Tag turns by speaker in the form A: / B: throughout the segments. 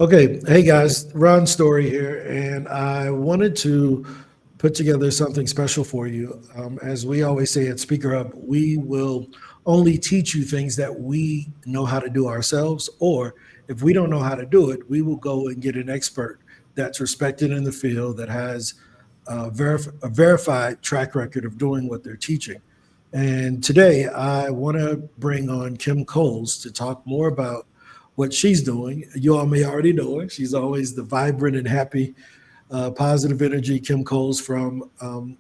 A: Okay, hey guys, Ron Story here, and I wanted to put together something special for you. As we always say at Speaker Hub, we will only teach you things that we know how to do ourselves, or if we don't know how to do it, we will go and get an expert that's respected in the field that has a verified track record of doing what they're teaching. And today, I want to bring on Kim Coles to talk more about what she's doing. You all may already know her. She's always the vibrant and happy, positive energy Kim Coles from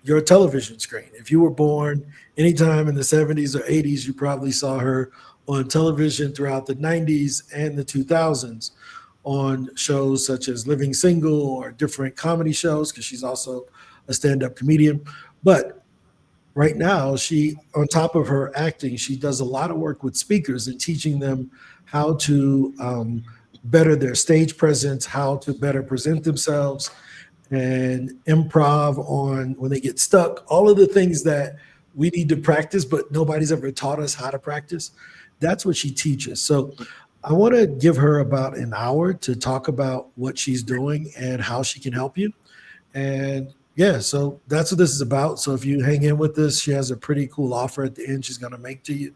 A: your television screen. If you were born anytime in the 70s or 80s, you probably saw her on television throughout the 90s and the 2000s on shows such as Living Single or different comedy shows, because she's also a stand-up comedian. But right now, she, on top of her acting, she does a lot of work with speakers and teaching them how to better their stage presence, how to better present themselves, and improv on when they get stuck, all of the things that we need to practice, but nobody's ever taught us how to practice. That's what she teaches. So I want to give her about an hour to talk about what she's doing and how she can help you. And yeah, so that's what this is about. So if you hang in with this, she has a pretty cool offer at the end she's going to make to you,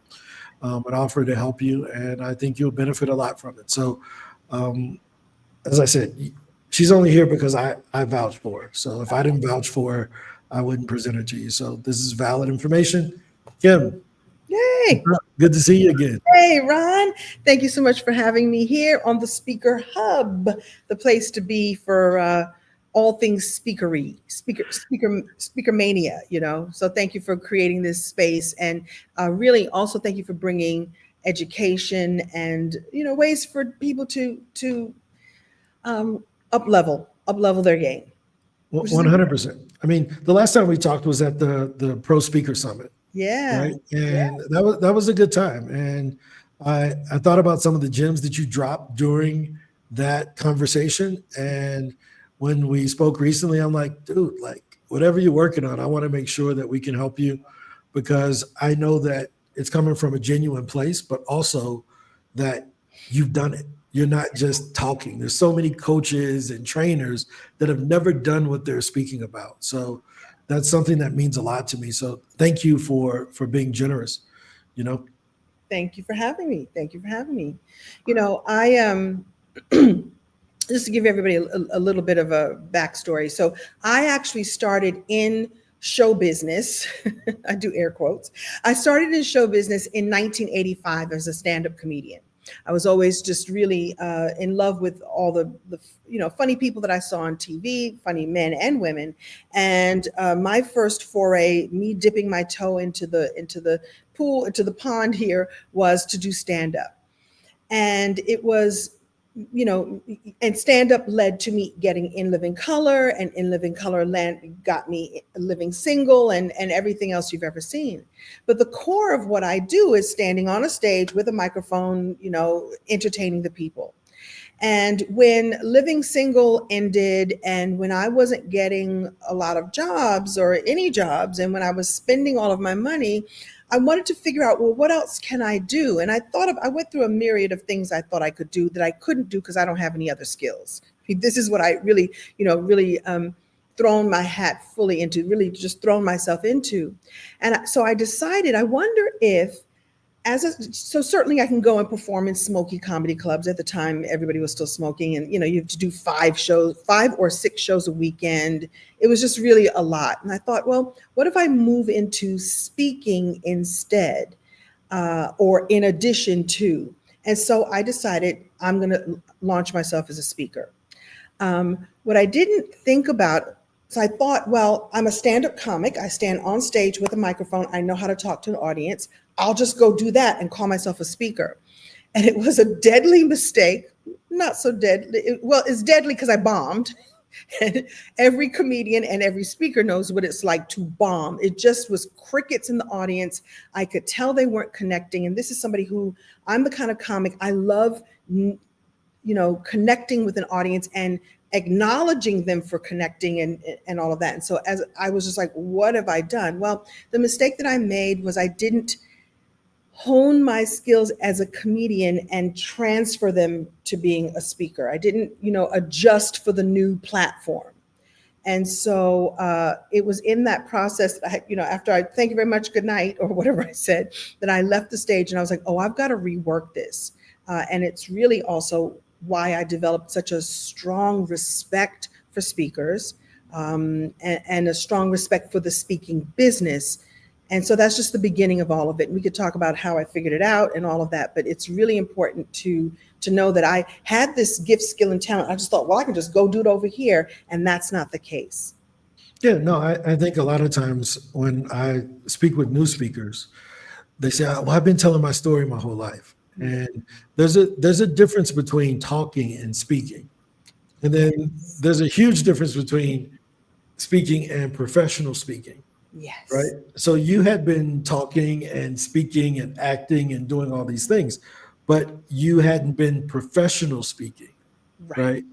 A: an offer to help you. And I think you'll benefit a lot from it. So um, as I said, she's only here because I vouched for her. So if I didn't vouch for her, I wouldn't present her to you. So this is valid information. Kim,
B: Yay!
A: good to see you again.
B: Hey, Ron. Thank you so much for having me here on the Speaker Hub, the place to be for all things speakery, speaker mania. So thank you for creating this space, and really also thank you for bringing education and ways for people to up level their game, which is
A: 100%. I mean, the last time we talked was at the Pro Speaker Summit,
B: yeah,
A: right? And that was a good time. And I thought about some of the gems that you dropped during that conversation. And when we spoke recently, I'm like, dude, like whatever you're working on, I want to make sure that we can help you, because I know that it's coming from a genuine place, but also that you've done it. You're not just talking. There's so many coaches and trainers that have never done what they're speaking about. So that's something that means a lot to me. So thank you for being generous, you know.
B: thank you for having me. Thank you for having me. I just to give everybody a little bit of a backstory. So I actually started in show business. I do air quotes. I started in show business in 1985 as a stand-up comedian. I was always just really in love with all the funny people that I saw on TV, funny men and women. And my first foray, me dipping my toe into the pool, into the pond here, was to do stand-up. And it was, and stand up led to me getting In Living Color, and In Living Color got me Living Single, and everything else you've ever seen. But the core of what I do is standing on a stage with a microphone, entertaining the people. And when Living Single ended, and when I wasn't getting a lot of jobs or any jobs, and when I was spending all of my money, I wanted to figure out, well, what else can I do? And I went through a myriad of things I thought I could do that I couldn't do because I don't have any other skills. This is what I really, really thrown my hat fully into, really just thrown myself into. And so I decided, I wonder if, so certainly I can go and perform in smoky comedy clubs. At the time, everybody was still smoking, and you have to do 5 or 6 shows a weekend. It was just really a lot. And I thought, well, what if I move into speaking instead, or in addition to? And so I decided I'm going to launch myself as a speaker. What I didn't think about, so I thought, well, I'm a stand-up comic. I stand on stage with a microphone. I know how to talk to an audience. I'll just go do that and call myself a speaker. And it was a deadly mistake. Not so deadly. Well, it's deadly because I bombed. And every comedian and every speaker knows what it's like to bomb. It just was crickets in the audience. I could tell they weren't connecting. And this is somebody who, I'm the kind of comic, I love, connecting with an audience and acknowledging them for connecting and all of that. And so as I was just like, what have I done? Well, the mistake that I made was I didn't hone my skills as a comedian and transfer them to being a speaker. I didn't, adjust for the new platform. And so it was in that process that after I thank you very much, good night, or whatever I said, that I left the stage and I was like, oh, I've got to rework this. And it's really also why I developed such a strong respect for speakers, and a strong respect for the speaking business. And so that's just the beginning of all of it. We could talk about how I figured it out and all of that, but it's really important to know that I had this gift, skill, and talent. I just thought, well, I can just go do it over here. And that's not the case.
A: Yeah, no, I think a lot of times when I speak with new speakers, they say, "Oh, well, I've been telling my story my whole life."
B: Yeah.
A: And there's a difference between talking and speaking. And then
B: Yes.
A: there's a huge difference between speaking and professional speaking, right?
B: Yes.
A: So you had been talking and speaking and acting and doing all these things, but you hadn't been professional speaking,
B: Right.
A: right?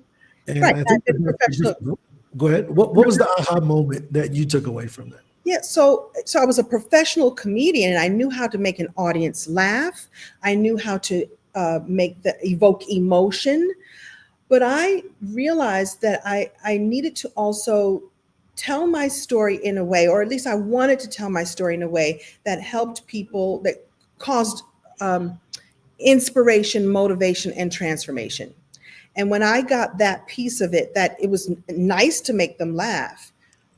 A: And
B: Right.
A: I
B: I've
A: think
B: been
A: that that's
B: professional.
A: go ahead. What was the aha moment that you took away from that?
B: Yeah, so I was a professional comedian, and I knew how to make an audience laugh. I knew how to make the evoke emotion, but I realized that I needed to also tell my story in a way, or at least I wanted to tell my story in a way that helped people, that caused um, inspiration, motivation, and transformation. And when I got that piece of it, that it was nice to make them laugh,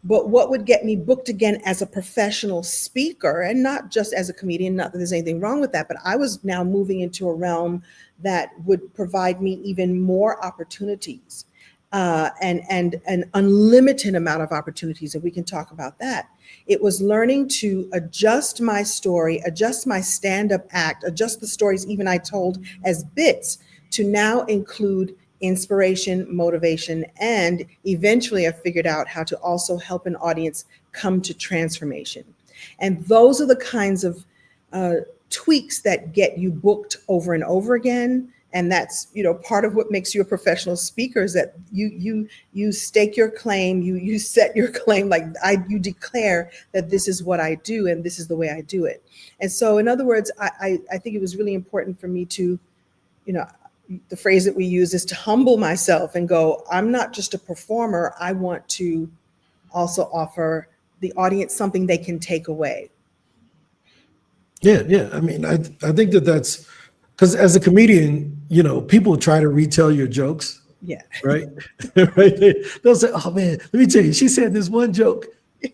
B: but what would get me booked again as a professional speaker, and not just as a comedian, not that there's anything wrong with that, but I was now moving into a realm that would provide me even more opportunities, and an unlimited amount of opportunities, and we can talk about that. It was learning to adjust my story, adjust my stand-up act, adjust the stories even I told as bits to now include inspiration, motivation, and eventually I figured out how to also help an audience come to transformation. And those are the kinds of uh, tweaks that get you booked over and over again. And that's, part of what makes you a professional speaker, is that you stake your claim, you set your claim, like you declare that this is what I do and this is the way I do it. And so, in other words, I think it was really important for me to, you know, the phrase that we use is to humble myself and go, I'm not just a performer. I want to also offer the audience something they can take away.
A: Yeah, yeah. I mean, I think that that's because as a comedian, people try to retell your jokes,
B: Yeah.
A: right? Right? They'll say, "Oh man, let me tell you, she said this one joke,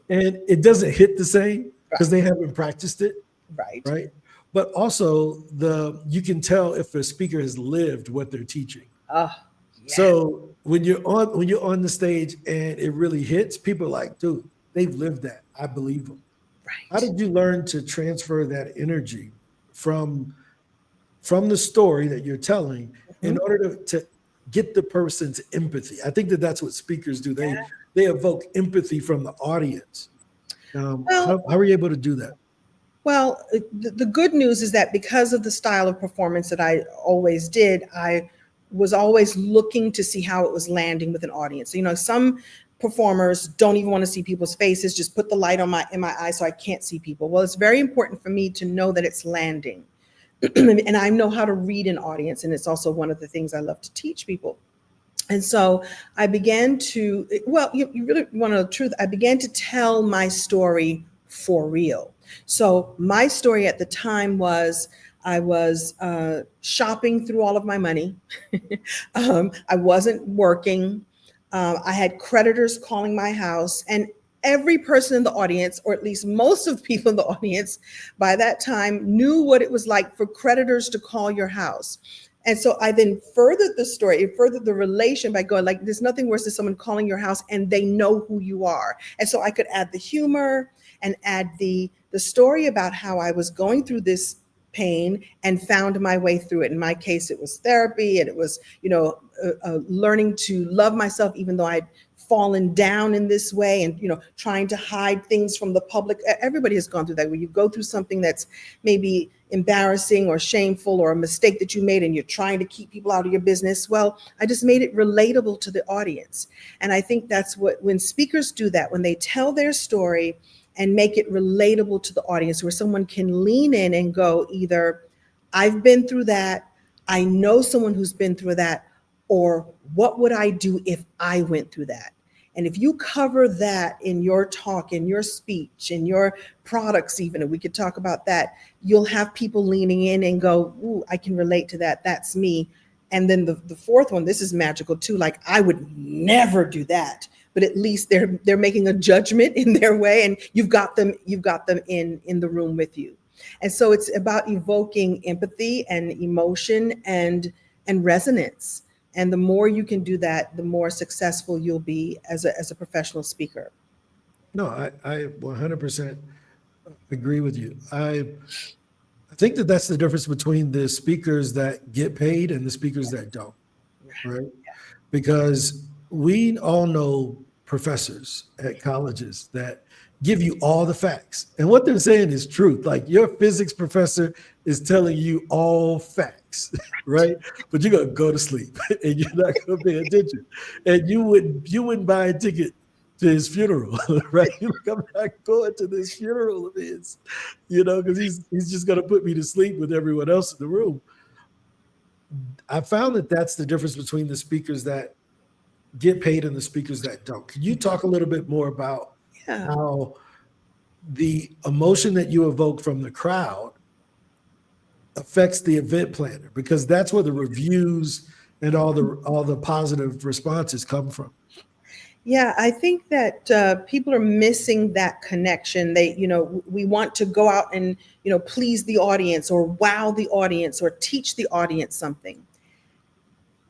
A: and it doesn't hit the same because
B: Right.
A: they haven't practiced it,
B: Right.
A: right?" But also you can tell if a speaker has lived what they're teaching.
B: Oh, yeah.
A: So when you're on the stage and it really hits, people are like, "Dude, they've lived that. I believe them." How
B: Right.
A: did you learn to transfer that energy from the story that you're telling in
B: Mhm.
A: order to get the person's empathy? I think that that's what speakers do. They evoke empathy from the audience.
B: Well,
A: How are you able to do that?
B: the good news is that because of the style of performance that I always did, I was always looking to see how it was landing with an audience. Some performers don't even want to see people's faces, just put the light on in my eyes so I can't see people. Well, it's very important for me to know that it's landing. And I know how to read an audience, and it's also one of the things I love to teach people. And so I began to, well, you really want to know the truth. I began to tell my story for real. So my story at the time was, I was shopping through all of my money. I wasn't working. I had creditors calling my house, and every person in the audience, or at least most of the people in the audience by that time, knew what it was like for creditors to call your house. And so I then furthered the story, furthered the relation by going, like, there's nothing worse than someone calling your house and they know who you are. And so I could add the humor and add the story about how I was going through this pain and found my way through it. In my case, it was therapy, and it was, learning to love myself, even though I'd fallen down in this way, and trying to hide things from the public. Everybody has gone through that, where you go through something that's maybe embarrassing or shameful, or a mistake that you made, and you're trying to keep people out of your business. Well, I just made it relatable to the audience. And I think that's when speakers do that, when they tell their story, and make it relatable to the audience where someone can lean in and go, either I've been through that, I know someone who's been through that, or what would I do if I went through that? And if you cover that in your talk, in your speech, in your products, even, and we could talk about that, you'll have people leaning in and go, ooh, I can relate to that. That's me. And then the fourth one, this is magical too. Like, I would never do that, but at least they're making a judgment in their way, and you've got them in the room with you. And so it's about evoking empathy and emotion and resonance. And the more you can do that, the more successful you'll be as a professional speaker.
A: No, I 100% agree with you. I think that that's the difference between the speakers that get paid and the speakers that don't, right? Because we all know professors at colleges that give you all the facts. And what they're saying is truth. Like, your physics professor is telling you all facts, right? But you're gonna go to sleep and you're not gonna pay attention. And you wouldn't buy a ticket to his funeral, right? You're like, I'm not going to this funeral of his, because he's just gonna put me to sleep with everyone else in the room. I found that that's the difference between the speakers that get paid and the speakers that don't. Can you talk a little bit more about
B: Yeah.
A: how the emotion that you evoke from the crowd affects the event planner? Because that's where the reviews and all the positive responses come from.
B: Yeah, I think that people are missing that connection. We want to go out and, please the audience or wow the audience or teach the audience something.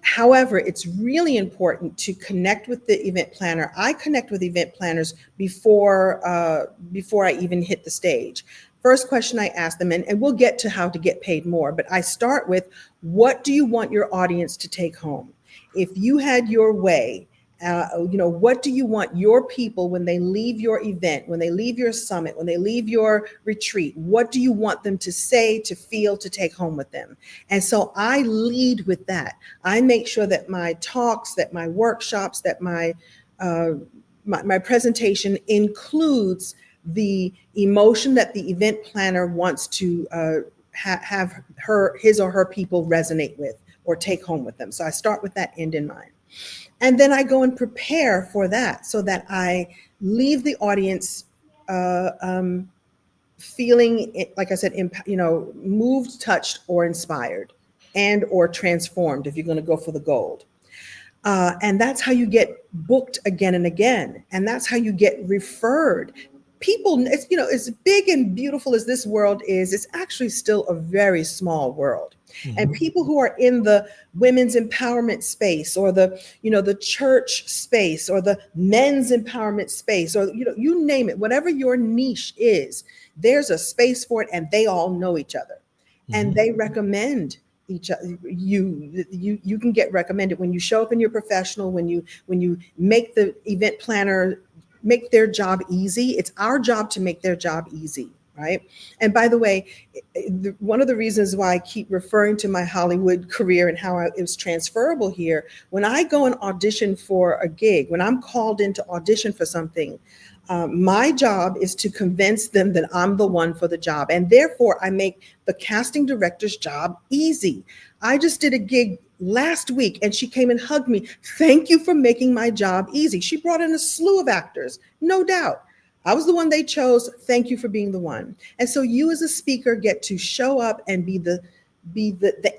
B: However, it's really important to connect with the event planner. I connect with event planners before I even hit the stage. First question I ask them, and we'll get to how to get paid more, but I start with, what do you want your audience to take home? If you had your way, what do you want your people, when they leave your event, when they leave your summit, when they leave your retreat, what do you want them to say, to feel, to take home with them? And so I lead with that. I make sure that my talks, that my workshops, that my presentation includes the emotion that the event planner wants to have his or her people resonate with or take home with them. So I start with that end in mind. And then I go and prepare for that so that I leave the audience feeling, like I said, moved, touched, or inspired, and or transformed if you're going to go for the gold. And that's how you get booked again and again. And that's how you get referred. People, as big and beautiful as this world is, it's actually still a very small world. And people who are in the women's empowerment space, or the church space, or the men's empowerment space, or, you name it, whatever your niche is, there's a space for it, and they all know each other. And they recommend each other. You can get recommended when you show up in your professional, when you make the event planner make their job easy. It's our job to make their job easy, right? And by the way, one of the reasons why I keep referring to my Hollywood career and how it was transferable here, when I go and audition for a gig, when I'm called in to audition for something, my job is to convince them that I'm the one for the job. And therefore, I make the casting director's job easy. I just did a gig last week and she came and hugged me. Thank you for making my job easy. She brought in a slew of actors, no doubt. I was the one they chose. Thank you for being the one. And so you as a speaker get to show up and be the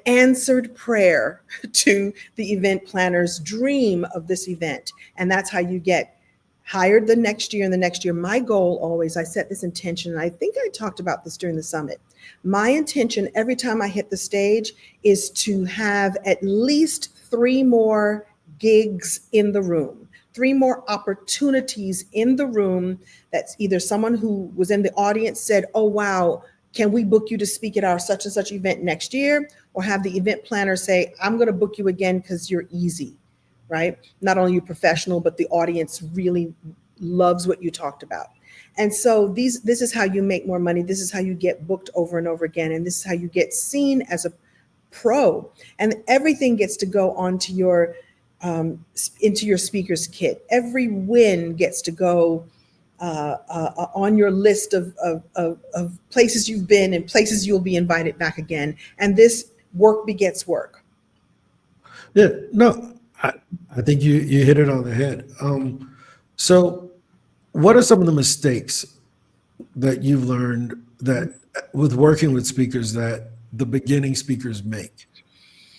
B: answered prayer to the event planner's dream of this event. And that's how you get hired the next year and the next year. My goal always, I set this intention, and I think I talked about this during the summit. My intention every time I hit the stage is to have at least 3 more gigs in the room, 3 more opportunities in the room. That's either someone who was in the audience said, oh, wow, can we book you to speak at our such and such event next year? Or have the event planner say, I'm going to book you again because you're easy. Right? Not only you professional, but the audience really loves what you talked about. And so this is how you make more money. This is how you get booked over and over again. And this is how you get seen as a pro. And everything gets to go onto into your speaker's kit. Every win gets to go on your list of places you've been and places you'll be invited back again. And this work begets work.
A: Yeah, no, I think you hit it on the head. So what are some of the mistakes that you've learned that with working with speakers that the beginning speakers make?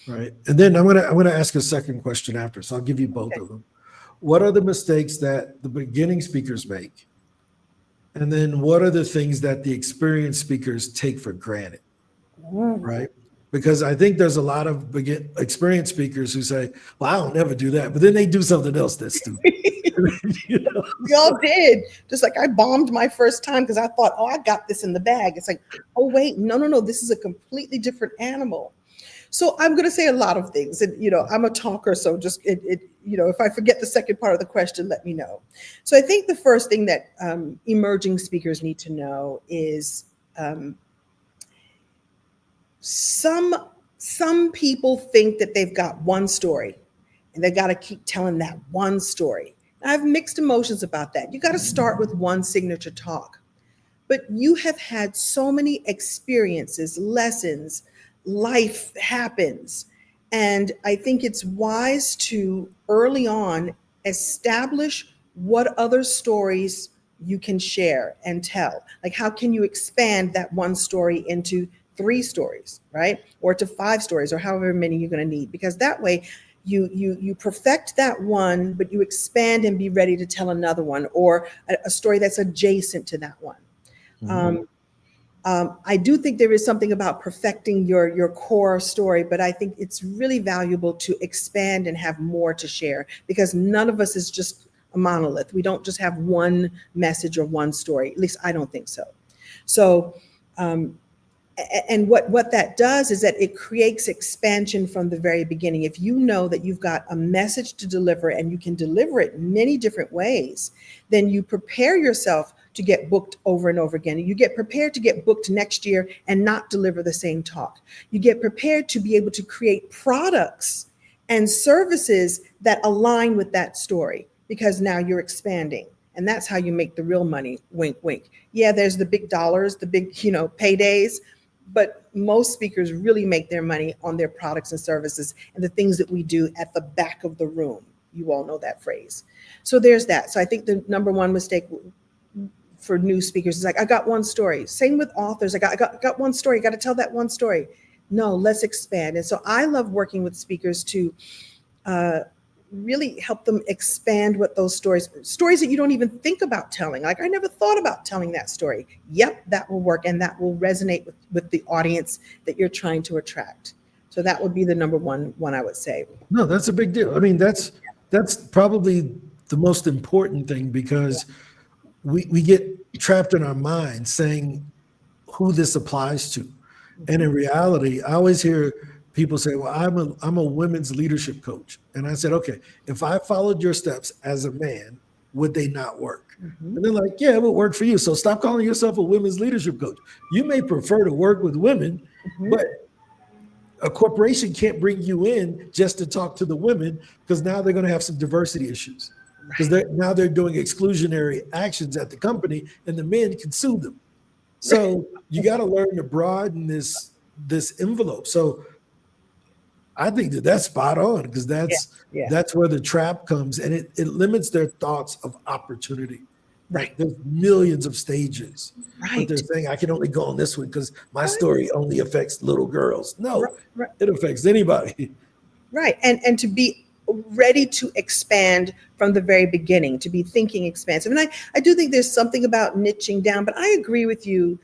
A: Right. And then I'm gonna ask a second question after. So I'll give you both
B: Okay.
A: of them. What are the mistakes that the beginning speakers make? And then what are the things that the experienced speakers take for granted? Right. Because I think there's a lot of experienced speakers who say, well, I'll never do that. But then they do something else that's stupid. You know?
B: We all did. Just like I bombed my first time because I thought, oh, I got this in the bag. It's like, oh, wait, no, no, no. This is a completely different animal. So I'm going to say a lot of things, and I'm a talker, so just if I forget the second part of the question, let me know. So I think the first thing that emerging speakers need to know is some people think that they've got one story, and they've got to keep telling that one story. I have mixed emotions about that. You got to start with one signature talk. But you have had so many experiences, lessons, life happens. And I think it's wise to early on establish what other stories you can share and tell. Like, how can you expand that one story into 3 stories, right? Or to 5 stories, or however many you're going to need. Because that way, you perfect that one, but you expand and be ready to tell another one, or a story that's adjacent to that one.
A: Mhm.
B: I do think there is something about perfecting your core story, but I think it's really valuable to expand and have more to share, because none of us is just a monolith. We don't just have one message or one story. At least I don't think so. So, and what that does is that it creates expansion from the very beginning. If you know that you've got a message to deliver and you can deliver it many different ways, then you prepare yourself to get booked over and over again. You get prepared to get booked next year and not deliver the same talk. You get prepared to be able to create products and services that align with that story, because now you're expanding. And that's how you make the real money. Wink, wink. Yeah, there's the big dollars, the big, paydays, but most speakers really make their money on their products and services and the things that we do at the back of the room. You all know that phrase. So there's that. So I think the number one mistake for new speakers is like, I got one story. Same with authors. I got one story. I got to tell that one story. No, let's expand. And so I love working with speakers to really help them expand what those stories that you don't even think about telling. Like, I never thought about telling that story. Yep, that will work, and that will resonate with the audience that you're trying to attract. So that would be the number one I would say.
A: No, that's a big deal. I mean, that's probably the most important thing, because we get trapped in our minds saying who this applies to. And in reality, I always hear people say, well, I'm a women's leadership coach. And I said, okay, if I followed your steps as a man, would they not work?
B: Mm-hmm.
A: And they're like, yeah, it would work for you. So stop calling yourself a women's leadership coach. You may prefer to work with women,
B: Mm-hmm.
A: but a corporation can't bring you in just to talk to the women, because now they're going to have some diversity issues, because now they're doing exclusionary actions at the company, and the men can sue them. So you got to learn to broaden this envelope. So I think that's spot on, because
B: Yeah, yeah,
A: that's where the trap comes, and it limits their thoughts of opportunity.
B: right,
A: Like, there's millions of stages, but they're
B: right,
A: saying I can only go on this one because my
B: right,
A: story only affects little girls.
B: right,
A: No,
B: right.
A: it affects anybody.
B: Right. And to be ready to expand from the very beginning, to be thinking expansive. And I do think there's something about niching down, but I agree with you.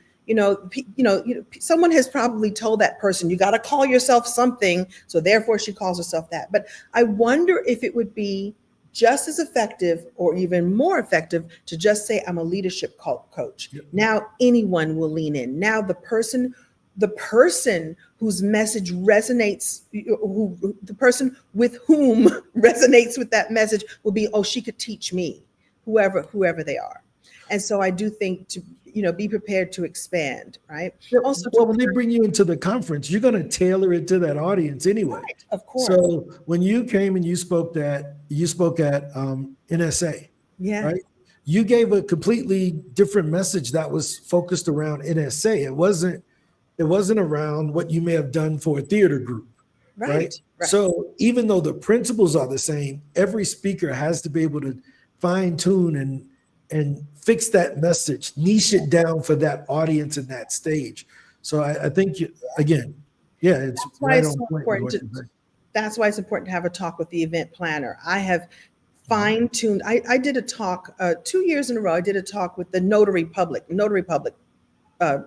B: Someone has probably told that person, you got to call yourself something. So therefore she calls herself that. But I wonder if it would be just as effective or even more effective to just say, I'm a leadership coach.
A: Yep.
B: Now anyone will lean in. Now the person whose message resonates, the person with whom resonates with that message will be, oh, she could teach me, whoever they are. And so I do think to, be prepared to expand, right?
A: Yeah,
B: Also
A: well,
B: to
A: when they bring you into the conference, you're going to tailor it to that audience anyway.
B: right, of course.
A: So when you came and you spoke at NSA,
B: Yeah.
A: right? you gave a completely different message that was focused around NSA. It wasn't around what you may have done for a theater group, right?
B: Right, right.
A: So even though the principles are the same, every speaker has to be able to fine tune and fix that message, niche it down for that audience and that stage. So I think again, yeah, it's
B: That's why
A: right
B: it's
A: on
B: so
A: point with
B: important
A: what
B: to,
A: you're saying.
B: that's why it's important to have a talk with the event planner. I have fine tuned, I did a talk 2 years in a row. I did a talk with the Notary Public uh,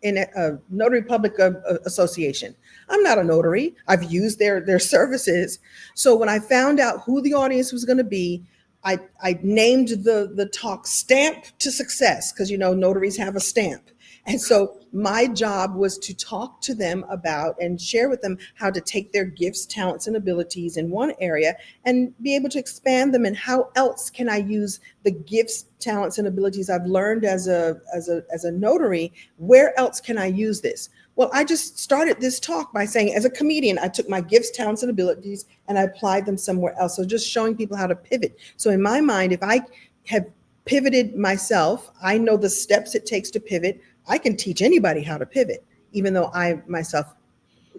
B: in a Notary Public Association. I'm not a notary. I've used their services. So when I found out who the audience was going to be, I named the talk "Stamp to Success" because notaries have a stamp. And so my job was to talk to them about and share with them how to take their gifts, talents, and abilities in one area and be able to expand them. And how else can I use the gifts, talents, and abilities I've learned as a notary? Where else can I use this? Well, I just started this talk by saying, as a comedian, I took my gifts, talents, and abilities and I applied them somewhere else. So just showing people how to pivot. So in my mind, if I have pivoted myself, I know the steps it takes to pivot. I can teach anybody how to pivot, even though I myself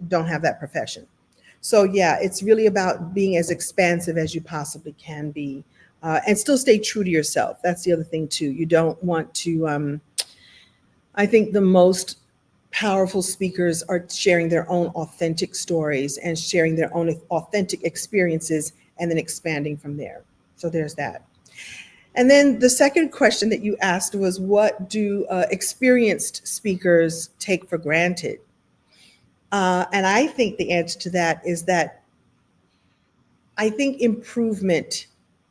B: don't have that profession. So yeah, it's really about being as expansive as you possibly can be, and still stay true to yourself. That's the other thing too. You don't want to. I think the most powerful speakers are sharing their own authentic stories and sharing their own authentic experiences, and then expanding from there. So there's that. And then the second question that you asked was, what do experienced speakers take for granted? And I think the answer to that is that I think improvement,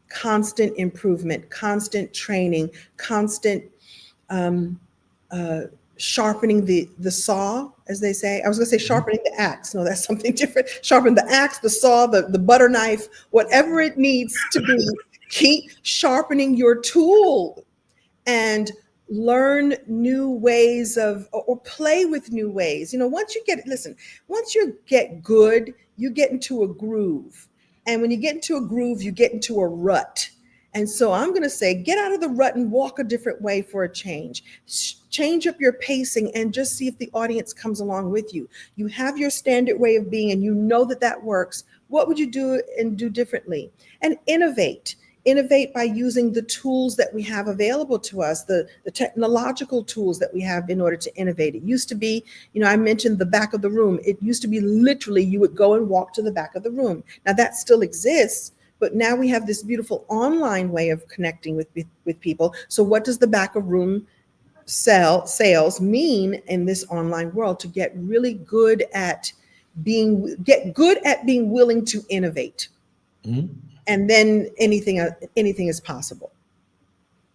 B: constant training, constant um, uh, sharpening the saw, as they say. I was going to say sharpening the axe. No, that's something different. Sharpen the axe, the saw, the butter knife, whatever it needs to be. Keep sharpening your tool and learn new ways of, or play with new ways. Once you get good, you get into a groove. And when you get into a groove, you get into a rut. And so I'm going to say, get out of the rut and walk a different way for a change. Change up your pacing and just see if the audience comes along with you. You have your standard way of being and you know that that works. What would you do and do differently? And innovate by using the tools that we have available to us, the technological tools that we have in order to innovate. It used to be, I mentioned the back of the room. It used to be literally you would go and walk to the back of the room. Now that still exists, but now we have this beautiful online way of connecting with people. So what does the back of room sales mean in this online world? To get really good at being willing to innovate.
A: Mhm.
B: And then anything is possible.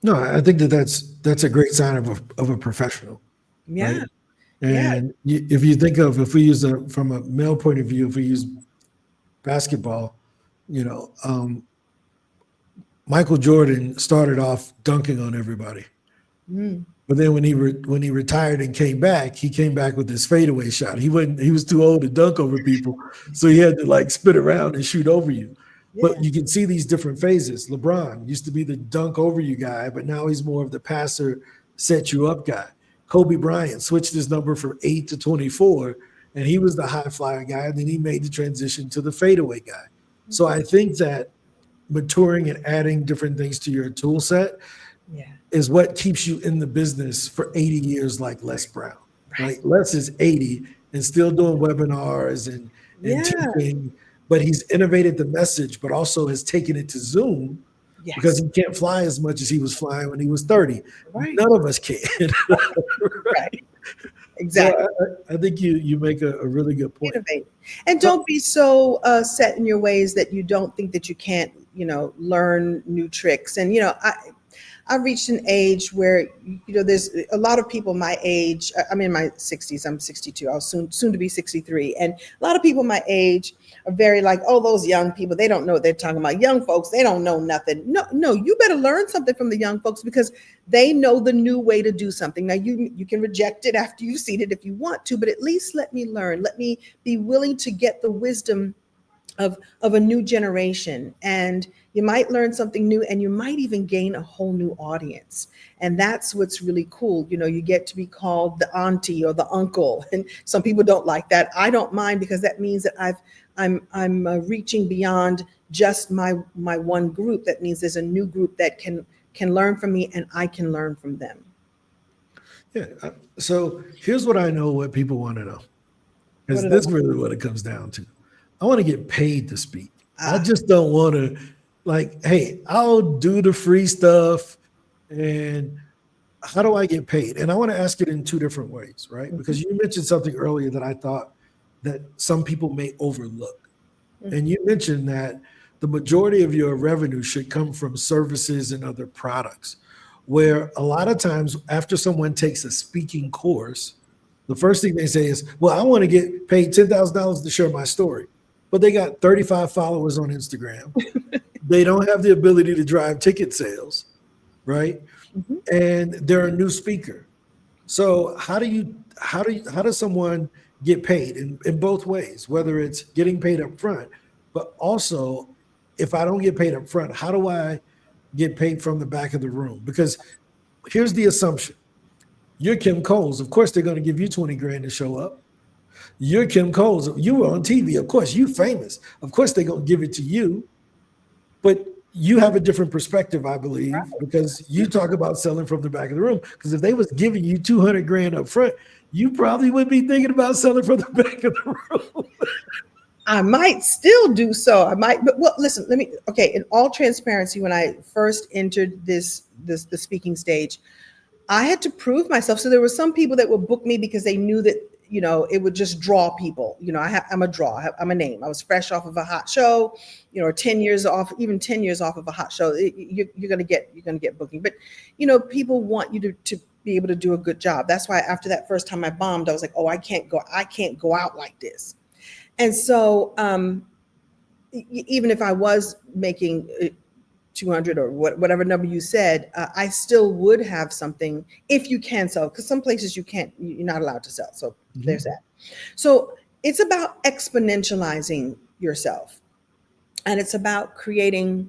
A: No, I think that's a great sign of a professional, right?
B: Yeah, yeah.
A: And if you think of, if we use from a male point of view, if we use basketball, you know, Michael Jordan started off dunking on everybody,
B: Mm,
A: but then when he retired and he came back with his fadeaway shot. He was too old to dunk over people, so he had to like spin around and shoot over you. But
B: yeah,
A: you can see these different phases. LeBron used to be the dunk over you guy, but now he's more of the passer, set you up guy. Kobe Bryant switched his number from 8 to 24, and he was the high flyer guy, and then he made the transition to the fadeaway guy. So I think that maturing and adding different things to your tool set
B: yeah.
A: is what keeps you in the business for 80 years, like Les Brown,
B: Right.
A: right? Les is 80 and still doing webinars and
B: Yeah.
A: teaching, but he's innovated the message, but also has taken it to Zoom because
B: Yes.
A: he can't fly as much as he was flying when he was 30.
B: Right.
A: None of us can.
B: Right.
A: So
B: Exactly.
A: I think you make a really good point.
B: Innovate. And
A: So,
B: don't be so set in your ways that you don't think that you can't, learn new tricks. And, I've reached an age where, there's a lot of people my age. I'm in my 60s. I'm 62. I'll soon to be 63. And a lot of people my age are very like, oh, those young people, they don't know what they're talking about. Young folks, they don't know nothing. No, you better learn something from the young folks because they know the new way to do something. Now you can reject it after you've seen it if you want to, but at least let me learn. Let me be willing to get the wisdom of a new generation, and you might learn something new, and you might even gain a whole new audience. And that's what's really cool. You get to be called the auntie or the uncle, and some people don't like that. I don't mind, because that means that I'm reaching beyond just my one group. That means there's a new group that can learn from me, and I can learn from them.
A: Yeah. So here's what I know what people want to know,
B: What
A: because
B: do they
A: this is
B: want?
A: really what it comes down to. I want to get paid to speak. I
B: Ah,
A: just don't want to, like, hey, I'll do the free stuff. And how do I get paid? And I want to ask it in two different ways, right?
B: mhm,
A: Because you mentioned something earlier that I thought that some people may overlook.
B: mhm.
A: And you mentioned that the majority of your revenue should come from services and other products, where a lot of times after someone takes a speaking course, the first thing they say is, well, I want to get paid $10,000 to share my story. But they got 35 followers on Instagram. They don't have the ability to drive ticket sales, right?
B: Mhm.
A: And they're a new speaker. So how does someone get paid in both ways, whether it's getting paid up front, but also if I don't get paid up front, how do I get paid from the back of the room? Because here's the assumption. You're Kim Coles. Of course, they're going to give you 20 grand to show up. You're Kim Coles. You were on TV. Of course, you famous. Of course, they're going to give it to you. But you have a different perspective, I believe, because you talk about selling from the back of the room. Because if they was giving you 200 grand up front, you probably would be thinking about selling from the back of the room.
B: I might still do so. I might, but well, listen, okay, in all transparency, when I first entered the speaking stage, I had to prove myself. So there were some people that would book me because they knew that, it would just draw people. I'm a draw. I'm a name. I was fresh off of a hot show, or 10 years off, even 10 years off of a hot show. You're going to get booking. But, people want you to be able to do a good job. That's why after that first time I bombed, I was like, oh, I can't go out like this. And so, even if I was making 200 or whatever number you said, I still would have something if you can sell, because some places you can't, you're not allowed to sell. So there's
A: Mhm.
B: that. So it's about exponentializing yourself, and it's about creating,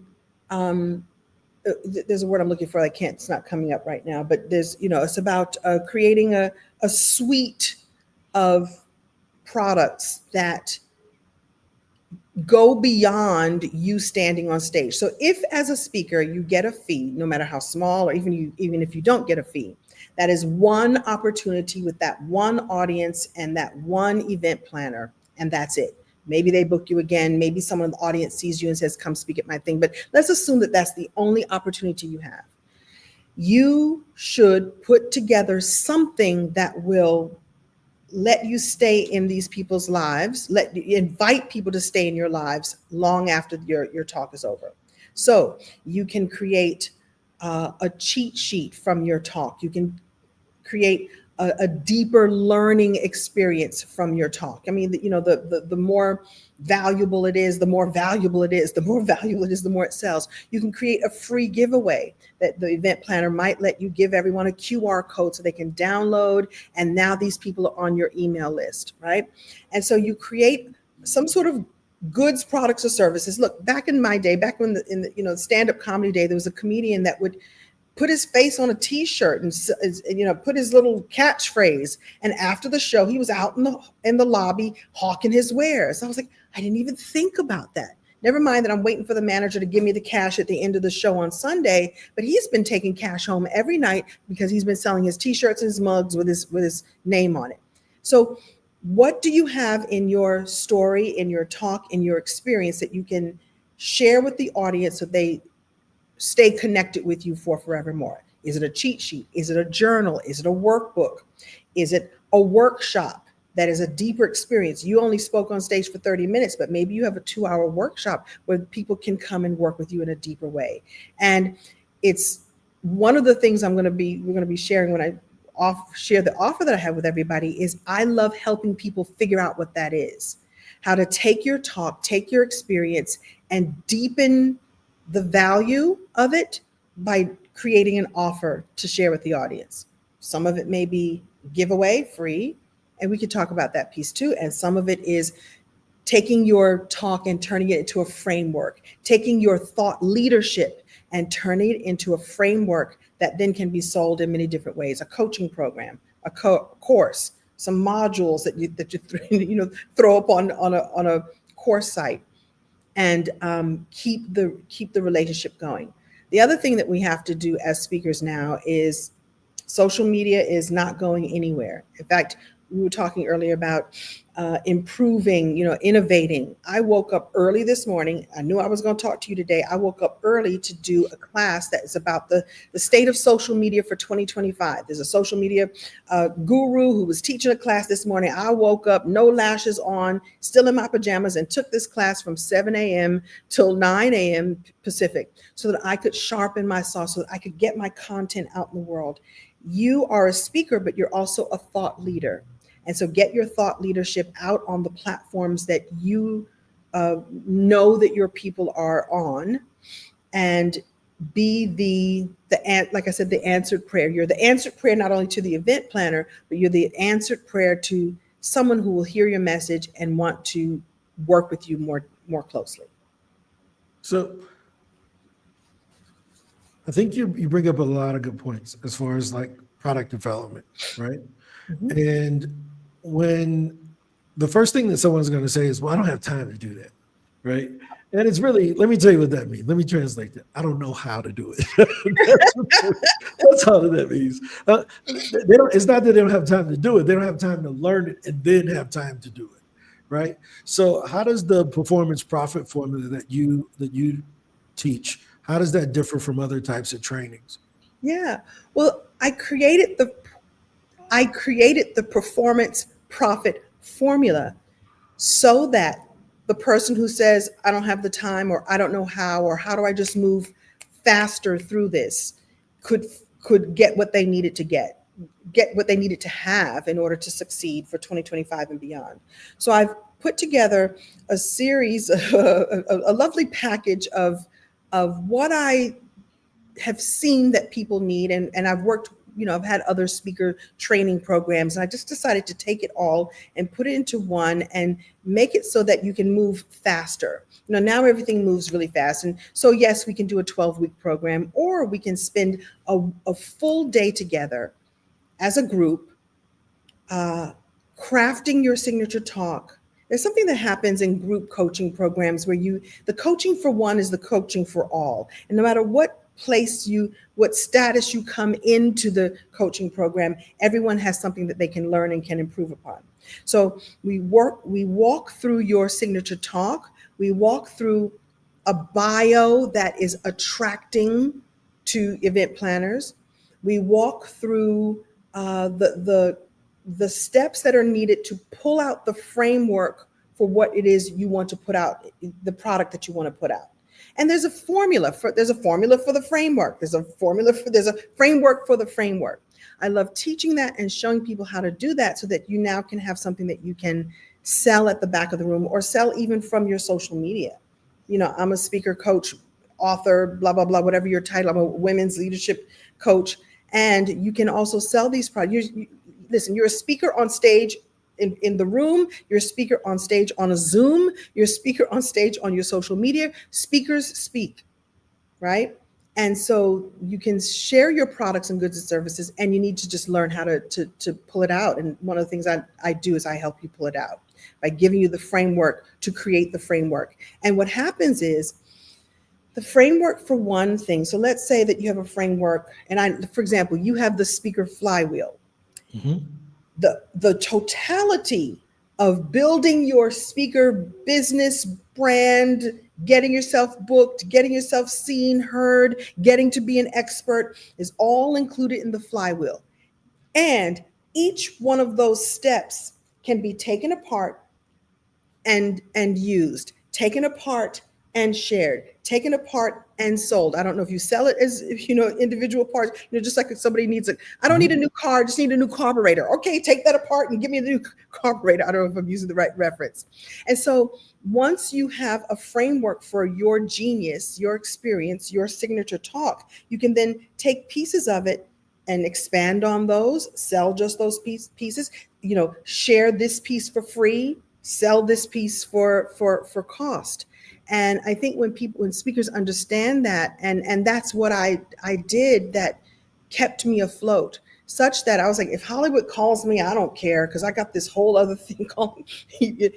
B: there's a word I'm looking for. It's not coming up right now, but it's about creating a suite of products that go beyond you standing on stage. So if as a speaker you get a fee, no matter how small, or even if you don't get a fee, that is one opportunity with that one audience and that one event planner, and that's it. Maybe they book you again, maybe someone in the audience sees you and says, come speak at my thing, but let's assume that that's the only opportunity you have. You should put together something that will let you stay in these people's lives, let you invite people to stay in your lives long after your talk is over. So you can create a cheat sheet from your talk. You can create a deeper learning experience from your talk. I mean, the more valuable it is, the more valuable it is, the more valuable it is, the more it sells. You can create a free giveaway that the event planner might let you give everyone a QR code so they can download. And now these people are on your email list, right? And so you create some sort of goods, products, or services. Look, back in my day, back when in the stand-up comedy day, there was a comedian that would put his face on a t-shirt and put his little catchphrase, and after the show he was out in the lobby hawking his wares. I was like, I didn't even think about that. Never mind that I'm waiting for the manager to give me the cash at the end of the show on Sunday, but he's been taking cash home every night because he's been selling his t-shirts and his mugs with his name on it. So what do you have in your story, in your talk, in your experience that you can share with the audience so they stay connected with you for forevermore? Is it a cheat sheet? Is it a journal? Is it a workbook? Is it a workshop that is a deeper experience? You only spoke on stage for 30 minutes, but maybe you have a 2-hour workshop where people can come and work with you in a deeper way. And it's one of the things we're going to be sharing when I share the offer that I have with everybody. Is I love helping people figure out what that is, how to take your talk, take your experience, and deepen the value of it by creating an offer to share with the audience. Some of it may be giveaway, free, and we could talk about that piece too. And some of it is taking your talk and turning it into a framework, taking your thought leadership and turning it into a framework that then can be sold in many different ways. A coaching program, a course, some modules that you throw up on a course site, and keep the relationship going. The other thing that we have to do as speakers now is social media is not going anywhere. In fact, we were talking earlier about improving, innovating. I woke up early this morning. I knew I was going to talk to you today. I woke up early to do a class that is about the state of social media for 2025. There's a social media guru who was teaching a class this morning. I woke up, no lashes on, still in my pajamas, and took this class from 7 a.m. till 9 a.m. Pacific so that I could sharpen my saw, so that I could get my content out in the world. You are a speaker, but you're also a thought leader. And so get your thought leadership out on the platforms that you know that your people are on, and be like I said, the answered prayer. You're the answered prayer not only to the event planner, but you're the answered prayer to someone who will hear your message and want to work with you more closely.
A: So I think you bring up a lot of good points as far as like product development, right?
B: Mhm.
A: And when the first thing that someone's going to say is, well, I don't have time to do that, right? And it's really, let me tell you what that means. Let me translate that. I don't know how to do it. That's all that means. They don't. It's not that they don't have time to do it. They don't have time to learn it and then have time to do it, right? So, how does the performance profit formula that you teach? How does that differ from other types of trainings?
B: Yeah. Well, I created the performance profit formula so that the person who says, I don't have the time, or I don't know how, or how do I just move faster through this, could could get what they needed to have in order to succeed for 2025 and beyond. So I've put together a series, a lovely package of what I have seen that people need, and I've worked, I've had other speaker training programs, and I just decided to take it all and put it into one and make it so that you can move faster. Now everything moves really fast, and so yes, we can do a 12-week program, or we can spend a full day together as a group, uh, crafting your signature talk. There's something that happens in group coaching programs where the coaching for one is the coaching for all. And no matter what status you come into the coaching program, everyone has something that they can learn and can improve upon. So we walk through your signature talk. We walk through a bio that is attracting to event planners. We walk through the steps that are needed to pull out the framework for what it is you want to put out, the product that you want to put out. And there's a formula for the framework. There's a framework for the framework. I love teaching that and showing people how to do that so that you now can have something that you can sell at the back of the room, or sell even from your social media. I'm a speaker, coach, author, blah, blah, blah, whatever your title. I'm a women's leadership coach. And you can also sell these products. Listen, you're a speaker on stage in the room, you're a speaker on stage on a Zoom, you're a speaker on stage on your social media. Speakers speak, right? And so you can share your products and goods and services, and you need to just learn how to pull it out. And one of the things I do is I help you pull it out by giving you the framework to create the framework. And what happens is, the framework for one thing. So let's say that you have a framework, and for example, you have the speaker flywheel.
A: Mhm.
B: The totality of building your speaker business brand, getting yourself booked, getting yourself seen, heard, getting to be an expert is all included in the flywheel. And each one of those steps can be taken apart and used, taken apart and shared, taken apart and sold. I don't know if you sell it as individual parts, just like if somebody needs I don't need a
A: Mhm.
B: new car, I just need a new carburetor. Okay, take that apart and give me a new carburetor. I don't know if I'm using the right reference. And so once you have a framework for your genius, your experience, your signature talk, you can then take pieces of it and expand on those, sell just those pieces, share this piece for free, sell this piece for cost. And I think when speakers understand that, and that's what I did, that kept me afloat, such that I was like, if Hollywood calls me, I don't care, because I got this whole other thing called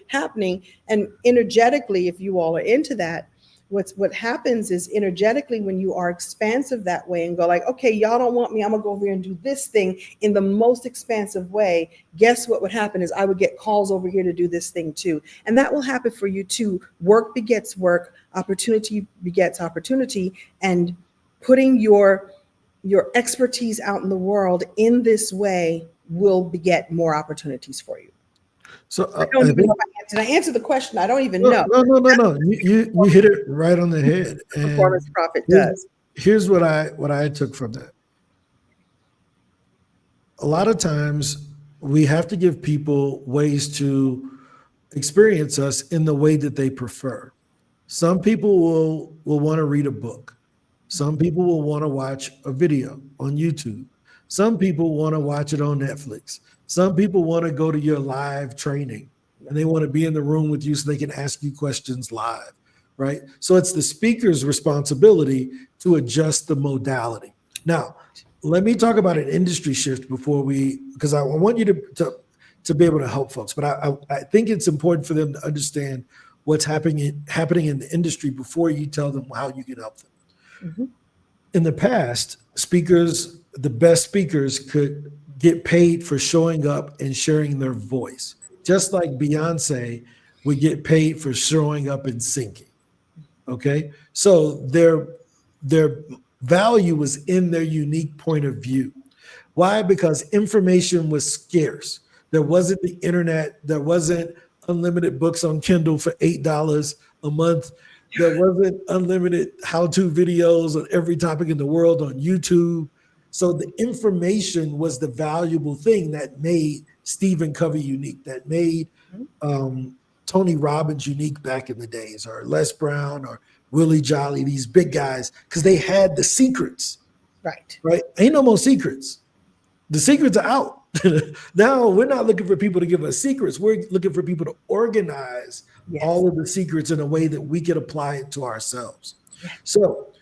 B: happening. And energetically, if you all are into that, what happens is, energetically, when you are expansive that way and go like, okay, y'all don't want me, I'm gonna go over here and do this thing in the most expansive way, guess what would happen is I would get calls over here to do this thing too. And that will happen for you too. Work begets work, opportunity begets opportunity, and putting your expertise out in the world in this way will beget more opportunities for you.
A: So
B: I don't
A: I
B: even know
A: think
B: if did I answer the question? I don't even
A: no,
B: know.
A: no, no, no, no. You hit it right on the head. And
B: Performance profit
A: here's,
B: does.
A: here's what I took from that. A lot of times we have to give people ways to experience us in the way that they prefer. Some people will want to read a book. Some people will want to watch a video on YouTube. Some people want to watch it on Netflix. Some people want to go to your live training and they want to be in the room with you so they can ask you questions live, right? So it's the speaker's responsibility to adjust the modality. Now, let me talk about an industry shift before because I want you to be able to help folks, but I think it's important for them to understand what's happening in the industry before you tell them how you can help them.
B: Mm-hmm.
A: In the past, the best speakers could get paid for showing up and sharing their voice, just like Beyonce would get paid for showing up and singing. Okay, so their value was in their unique point of view. Why? Because information was scarce. There wasn't the internet. There wasn't unlimited books on Kindle for $8 a month. There wasn't unlimited how-to videos on every topic in the world on YouTube. So the information was the valuable thing that made Stephen Covey unique, that made Tony Robbins unique back in the days, or Les Brown or Willie Jolly, these big guys, because they had the secrets.
B: Right.
A: Right? Ain't no more secrets. The secrets are out. Now we're not looking for people to give us secrets. We're looking for people to organize all of the secrets in a way that we can apply it to ourselves.
B: Yes.
A: So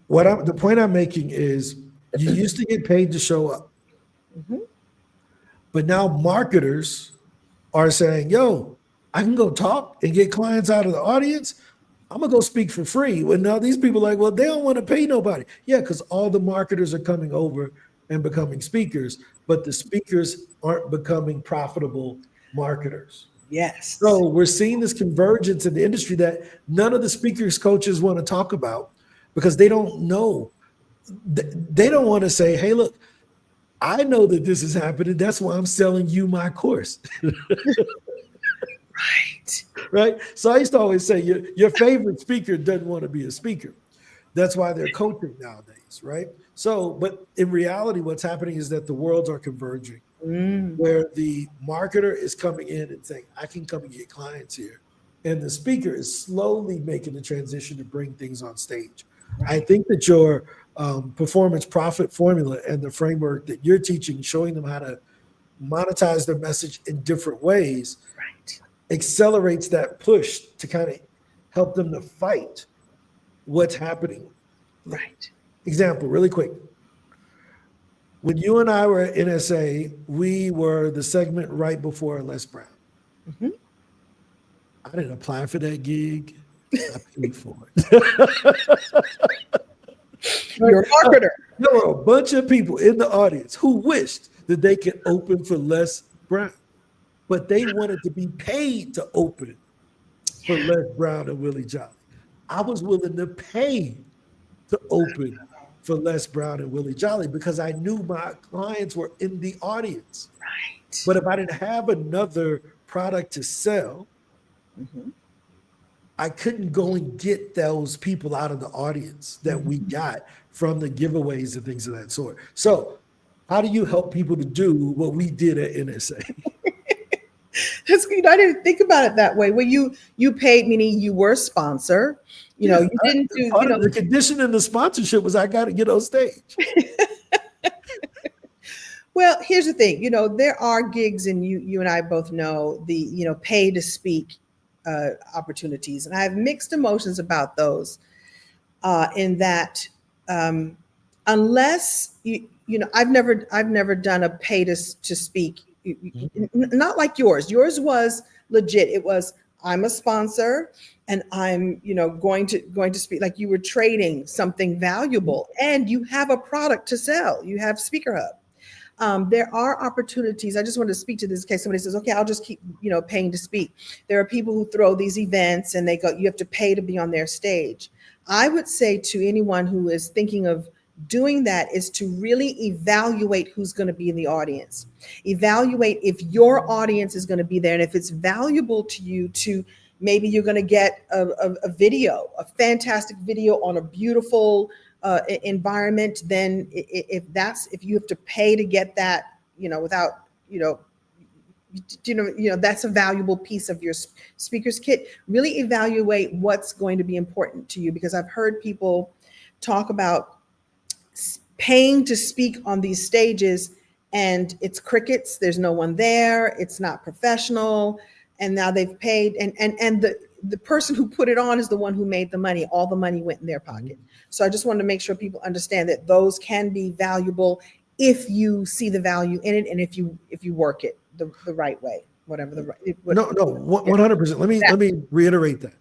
A: the point I'm making is, you used to get paid to show up.
B: Mm-hmm.
A: But now marketers are saying, yo, I can go talk and get clients out of the audience. I'm gonna go speak for free. Well, now these people are like, well, they don't want to pay nobody. Yeah, because all the marketers are coming over and becoming speakers, but the speakers aren't becoming profitable marketers.
B: Yes.
A: So we're seeing this convergence in the industry that none of the speakers coaches want to talk about, because they don't know. They don't want to say, hey, look, I know that this is happening. That's why I'm selling you my course.
B: Right.
A: Right. So I used to always say, your favorite speaker doesn't want to be a speaker. That's why they're coaching nowadays. Right. So, but in reality, what's happening is that the worlds are converging, where the marketer is coming in and saying, I can come and get clients here. And the speaker is slowly making the transition to bring things on stage. Right. I think that your performance profit formula and the framework that you're teaching, showing them how to monetize their message in different ways,
B: Right,
A: accelerates that push to kind of help them to fight what's happening.
B: right.
A: Example, really quick. When you and I were at NSA, we were the segment right before Les Brown.
B: Mm-hmm.
A: I didn't apply for that gig. I paid for it.
B: You're a marketer.
A: There were a bunch of people in the audience who wished that they could open for Les Brown, but they wanted to be paid to open for Les Brown and Willie Jolly. I was willing to pay to open for Les Brown and Willie Jolly because I knew my clients were in the audience.
B: Right.
A: But if I didn't have another product to sell, I couldn't go and get those people out of the audience that we got from the giveaways and things of that sort. So how do you help people to do what we did at NSA?
B: That's good. I didn't think about it that way. Well, you paid, meaning you were a sponsor. You know, you didn't do.
A: Part of the condition in the sponsorship was I got to get on stage.
B: Well, here's the thing, there are gigs, and you and I both know the, pay to speak opportunities, and I have mixed emotions about those. In that, um, unless I've never done a pay to speak, not like yours. Yours was legit. It was, I'm a sponsor, and I'm going to speak, like you were trading something valuable, and you have a product to sell. You have Speaker Hub. There are opportunities. I just wanted to speak to this in case somebody says, okay, I'll just keep, paying to speak. There are people who throw these events and they go, you have to pay to be on their stage. I would say to anyone who is thinking of doing that is to really evaluate who's going to be in the audience. Evaluate if your audience is going to be there, and if it's valuable to you to, maybe you're going to get a video, a fantastic video on a beautiful environment. Then if you have to pay to get that, without, that's a valuable piece of your speaker's kit. Really evaluate what's going to be important to you, because I've heard people talk about paying to speak on these stages, and it's crickets. There's no one there. It's not professional. And now they've paid, and the person who put it on is the one who made the money. All the money went in their pocket. So I just wanted to make sure people understand that those can be valuable if you see the value in it, and if you work it the right way, whatever the right.
A: No, 100%. Let me reiterate that.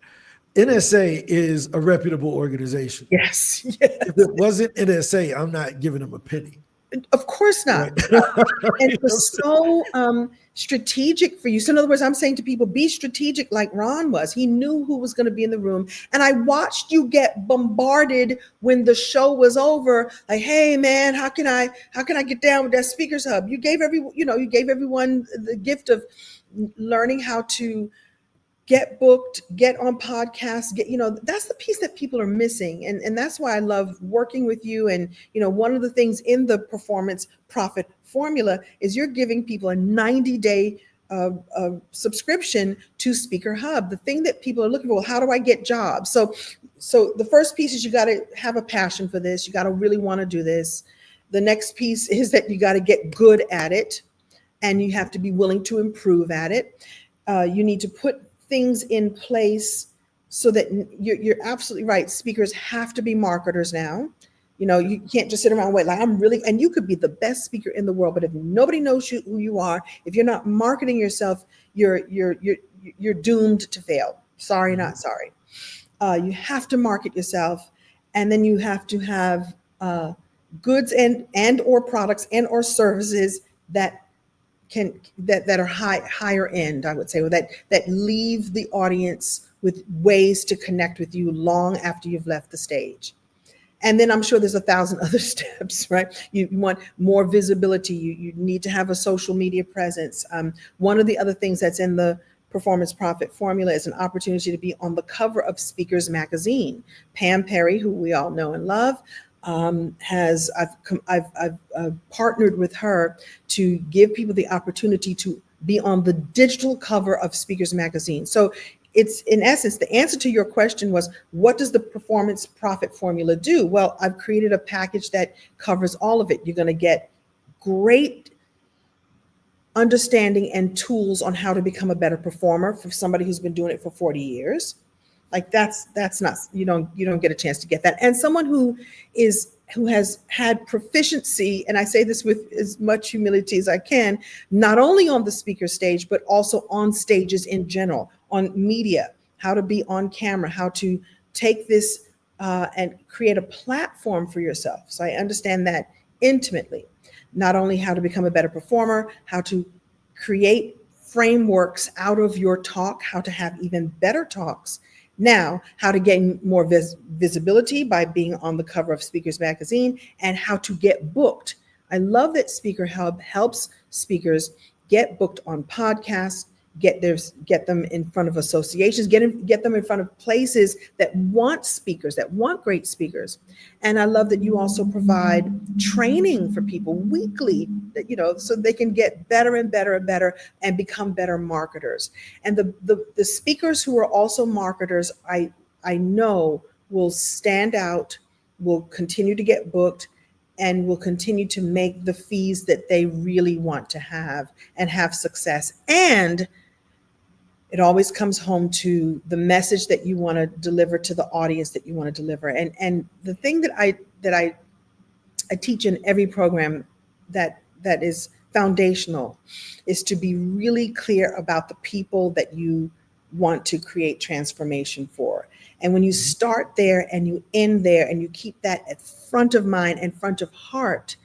A: NSA is a reputable organization.
B: Yes.
A: If it wasn't NSA, I'm not giving them a penny.
B: Of course not.
A: Right.
B: And it was so strategic for you. So in other words, I'm saying to people, be strategic like Ron was. He knew who was going to be in the room. And I watched you get bombarded when the show was over. Like, hey man, how can I get down with that Speakers Hub? You gave everyone the gift of learning how to get booked, get on podcasts, that's the piece that people are missing. And that's why I love working with you. And, one of the things in the performance profit formula is you're giving people a 90-day subscription to Speaker Hub. The thing that people are looking for, how do I get jobs? So the first piece is you got to have a passion for this. You got to really want to do this. The next piece is that you got to get good at it, and you have to be willing to improve at it. You need to put things in place so that you're absolutely right. Speakers have to be marketers now. You can't just sit around and wait. Like, and you could be the best speaker in the world, but if nobody knows who you are, if you're not marketing yourself, you're doomed to fail. Sorry, not sorry. You have to market yourself, and then you have to have goods and or products and or services that are higher end, I would say, or that leave the audience with ways to connect with you long after you've left the stage. And then I'm sure there's 1,000 other steps, right? You want more visibility. You need to have a social media presence. One of the other things that's in the performance profit formula is an opportunity to be on the cover of Speakers Magazine. Pam Perry, who we all know and love, I've partnered with her to give people the opportunity to be on the digital cover of Speakers Magazine. So it's, in essence, the answer to your question was, what does the performance profit formula do? Well, I've created a package that covers all of it. You're going to get great understanding and tools on how to become a better performer for somebody who's been doing it for 40 years. Like that's not, you don't get a chance to get that. And someone who has had proficiency, and I say this with as much humility as I can, not only on the speaker stage, but also on stages in general, on media, how to be on camera, how to take this and create a platform for yourself. So I understand that intimately. Not only how to become a better performer, how to create frameworks out of your talk, how to have even better talks. Now, how to gain more visibility by being on the cover of Speakers Magazine, and how to get booked. I love that Speaker Hub helps speakers get booked on podcasts, get them in front of associations, get them in front of places that want speakers, that want great speakers. And I love that you also provide training for people weekly, that so they can get better and better and better and become better marketers. And the speakers who are also marketers, I know will stand out, will continue to get booked, and will continue to make the fees that they really want to have and have success. And it always comes home to the message that you want to deliver to the audience that you want to deliver. And the thing that I teach in every program that is foundational is to be really clear about the people that you want to create transformation for. And when you start there and you end there and you keep that at front of mind and front of heart,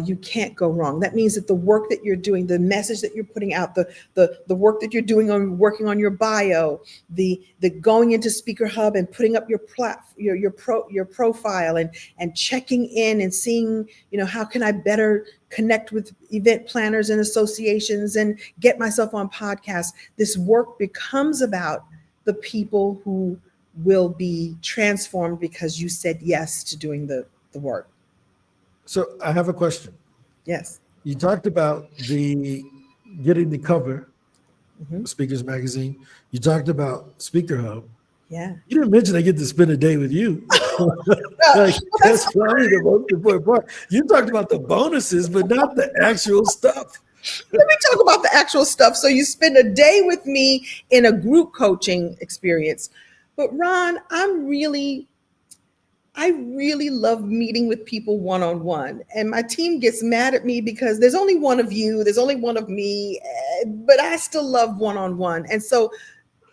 B: you can't go wrong. That means that the work that you're doing, the message that you're putting out, the work that you're doing on working on your bio, the going into Speaker Hub and putting up your profile and checking in and seeing, how can I better connect with event planners and associations and get myself on podcasts. This work becomes about the people who will be transformed because you said yes to doing the work.
A: So I have a question.
B: Yes.
A: You talked about the getting the cover,
B: Mhm.
A: Speakers Magazine. You talked about Speaker Hub.
B: Yeah.
A: You didn't mention I get to spend a day with you.
B: Well,
A: Like, that's probably the most important part. You talked about the bonuses, but not the actual stuff.
B: let me talk about the actual stuff. So you spend a day with me in a group coaching experience. But Ron, I really love meeting with people one-on-one. And my team gets mad at me because there's only one of you, there's only one of me, but I still love one-on-one. And so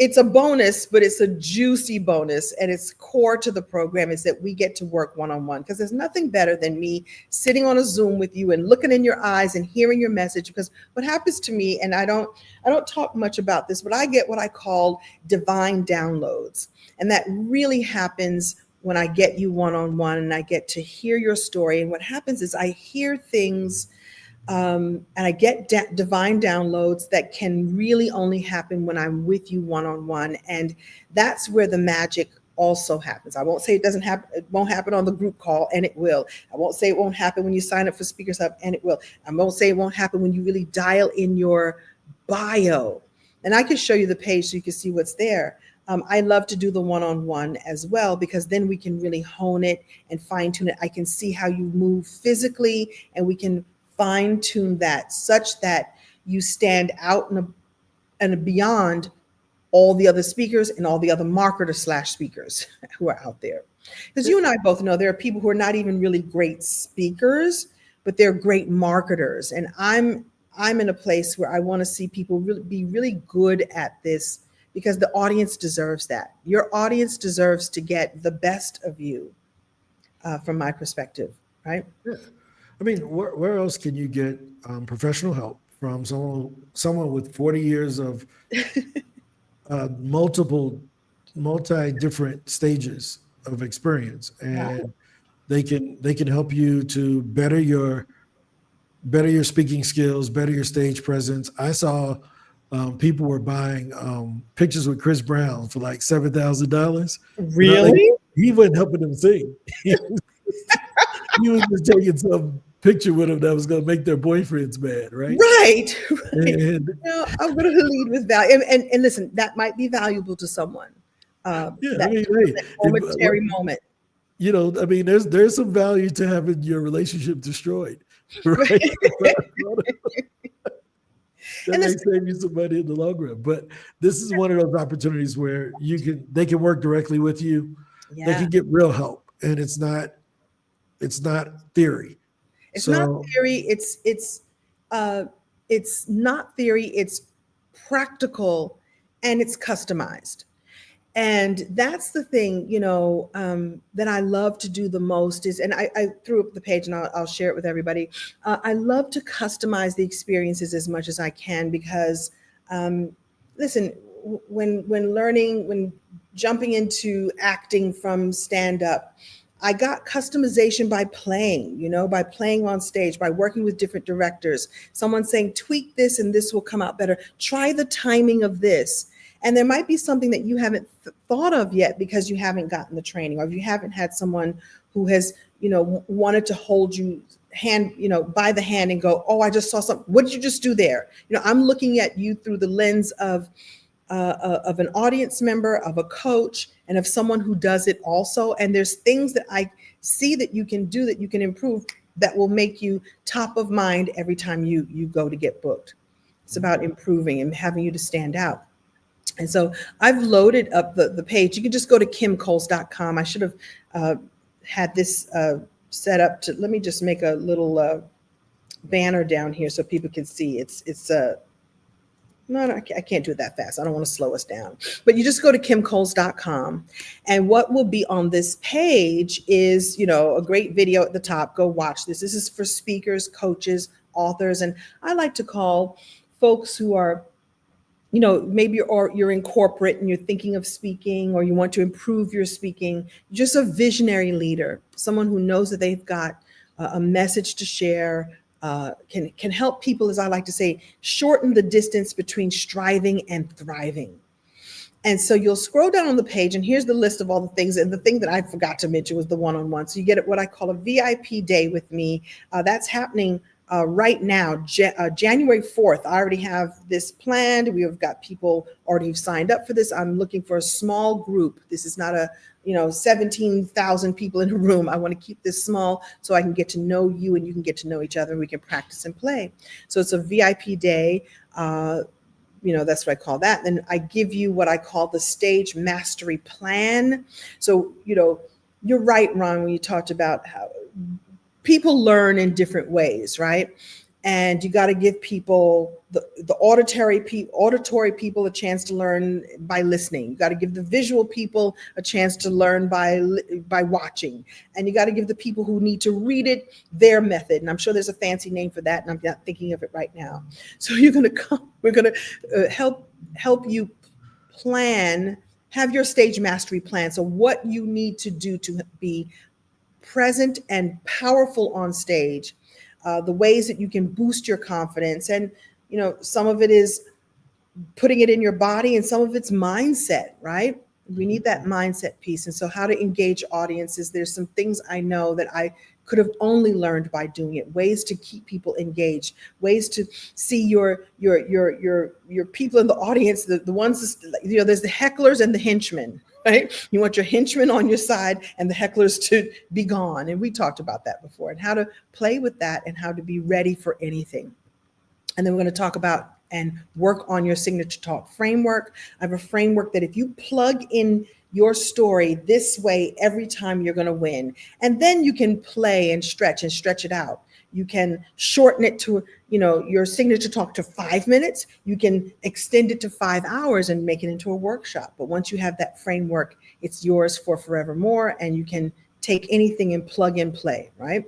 B: it's a bonus, but it's a juicy bonus. And it's core to the program is that we get to work one-on-one, because there's nothing better than me sitting on a Zoom with you and looking in your eyes and hearing your message. Because what happens to me, and I don't talk much about this, but I get what I call divine downloads. And that really happens when I get you one-on-one and I get to hear your story. And what happens is I hear things and I get divine downloads that can really only happen when I'm with you one-on-one. And that's where the magic also happens. I won't say it doesn't happen. It won't happen on the group call, and it will. I won't say it won't happen when you sign up for Speakers Hub, and it will. I won't say it won't happen when you really dial in your bio. And I can show you the page so you can see what's there. I love to do the one-on-one as well, because then we can really hone it and fine tune it. I can see how you move physically, and we can fine tune that such that you stand out and beyond all the other speakers and all the other marketers / speakers who are out there. Because you and I both know there are people who are not even really great speakers, but they're great marketers. And I'm in a place where I want to see people really be really good at this, because the audience deserves that. Your audience deserves to get the best of you, from my perspective, right?
A: Yeah. I mean, where else can you get professional help from someone with 40 years of multi different stages of experience,
B: Wow.
A: and they can help you to better your speaking skills, better your stage presence. I saw people were buying pictures with Chris Brown for like $7,000. Like,
B: Really?
A: he wasn't helping them sing. He was just taking some picture with them that was going to make their boyfriends mad, right?
B: Right. Right.
A: And
B: I'm going to lead with value. And listen, that might be valuable to someone.
A: yeah, I
B: That,
A: mean, hey,
B: that momentary moment.
A: I mean, there's some value to having your relationship destroyed,
B: Right.
A: right? That
B: And
A: may
B: this,
A: save you some money in the long run. But this is one of those opportunities where they can work directly with you. They
B: yeah,
A: can get real help, and it's not theory.
B: it's not
A: So
B: theory. It's not theory. It's practical, and it's customized. And that's the thing, that I love to do the most is, and I threw up the page and I'll share it with everybody. I love to customize the experiences as much as I can, because, listen, when jumping into acting from stand up, I got customization by playing, by playing on stage, by working with different directors. Someone saying, tweak this and this will come out better. Try the timing of this. And there might be something that you haven't thought of yet because you haven't gotten the training, or if you haven't had someone who has, wanted to hold you by the hand and go, oh, I just saw something. What did you just do there? I'm looking at you through the lens of of an audience member, of a coach, and of someone who does it also. And there's things that I see that you can do, that you can improve, that will make you top of mind every time you go to get booked. It's about improving and having you to stand out. And so I've loaded up the page. You can just go to kimcoles.com. I should have had this set up to, let me just make a little banner down here so people can see. It's no, I can't do it that fast. I don't want to slow us down. But you just go to kimcoles.com. And what will be on this page is, a great video at the top. Go watch this. This is for speakers, coaches, authors. And I like to call folks who are, maybe you're in corporate and you're thinking of speaking, or you want to improve your speaking, just a visionary leader, someone who knows that they've got a message to share, can help people, as I like to say, shorten the distance between striving and thriving. And so you'll scroll down on the page, and here's the list of all the things. And the thing that I forgot to mention was the one-on-one. So you get what I call a VIP day with me. That's happening right now, January 4th. I already have this planned. We have got people already who've signed up for this. I'm looking for a small group. This is not a 17,000 people in a room. I want to keep this small so I can get to know you and you can get to know each other, and we can practice and play. So it's a VIP day. That's what I call that. Then I give you what I call the stage mastery plan. So, you're right, Ron, when you talked about how people learn in different ways, right? And you got to give people the auditory people a chance to learn by listening. You got to give the visual people a chance to learn by watching. And you got to give the people who need to read it their method. And I'm sure there's a fancy name for that, and I'm not thinking of it right now. So we're going to help you plan, have your stage mastery plan. So what you need to do to be present and powerful on stage, the ways that you can boost your confidence. And, some of it is putting it in your body, and some of it's mindset, right? We need that mindset piece. And so how to engage audiences, there's some things I know that I could have only learned by doing it, ways to keep people engaged, ways to see your people in the audience, the ones, there's the hecklers and the henchmen, right? You want your henchmen on your side and the hecklers to be gone. And we talked about that before, and how to play with that and how to be ready for anything. And then we're going to talk about and work on your signature talk framework. I have a framework that if you plug in your story this way every time, you're going to win. And then you can play and stretch it out. You can shorten it to, your signature talk to 5 minutes. You can extend it to 5 hours and make it into a workshop. But once you have that framework, it's yours for forevermore, and you can take anything and plug and play, right?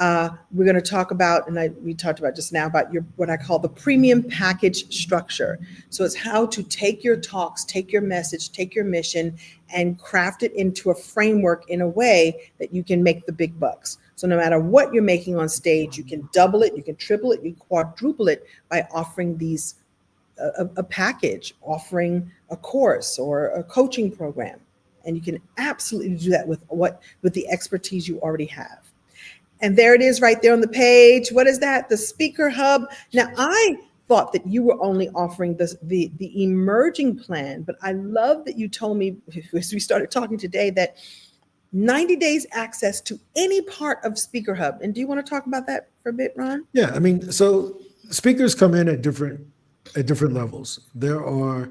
B: We're going to talk about, and we talked about just now, about what I call the premium package structure. So it's how to take your talks, take your message, take your mission, and craft it into a framework in a way that you can make the big bucks. So no matter what you're making on stage, you can double it, you can triple it, you can quadruple it by offering these a package, offering a course or a coaching program. And you can absolutely do that with the expertise you already have. And there it is right there on the page. What is that? The Speaker Hub. Now, I thought that you were only offering the emerging plan, but I love that you told me as we started talking today that 90 days access to any part of Speaker Hub. And do you want to talk about that for a bit, Ron?
A: Yeah, so speakers come in at different levels. There are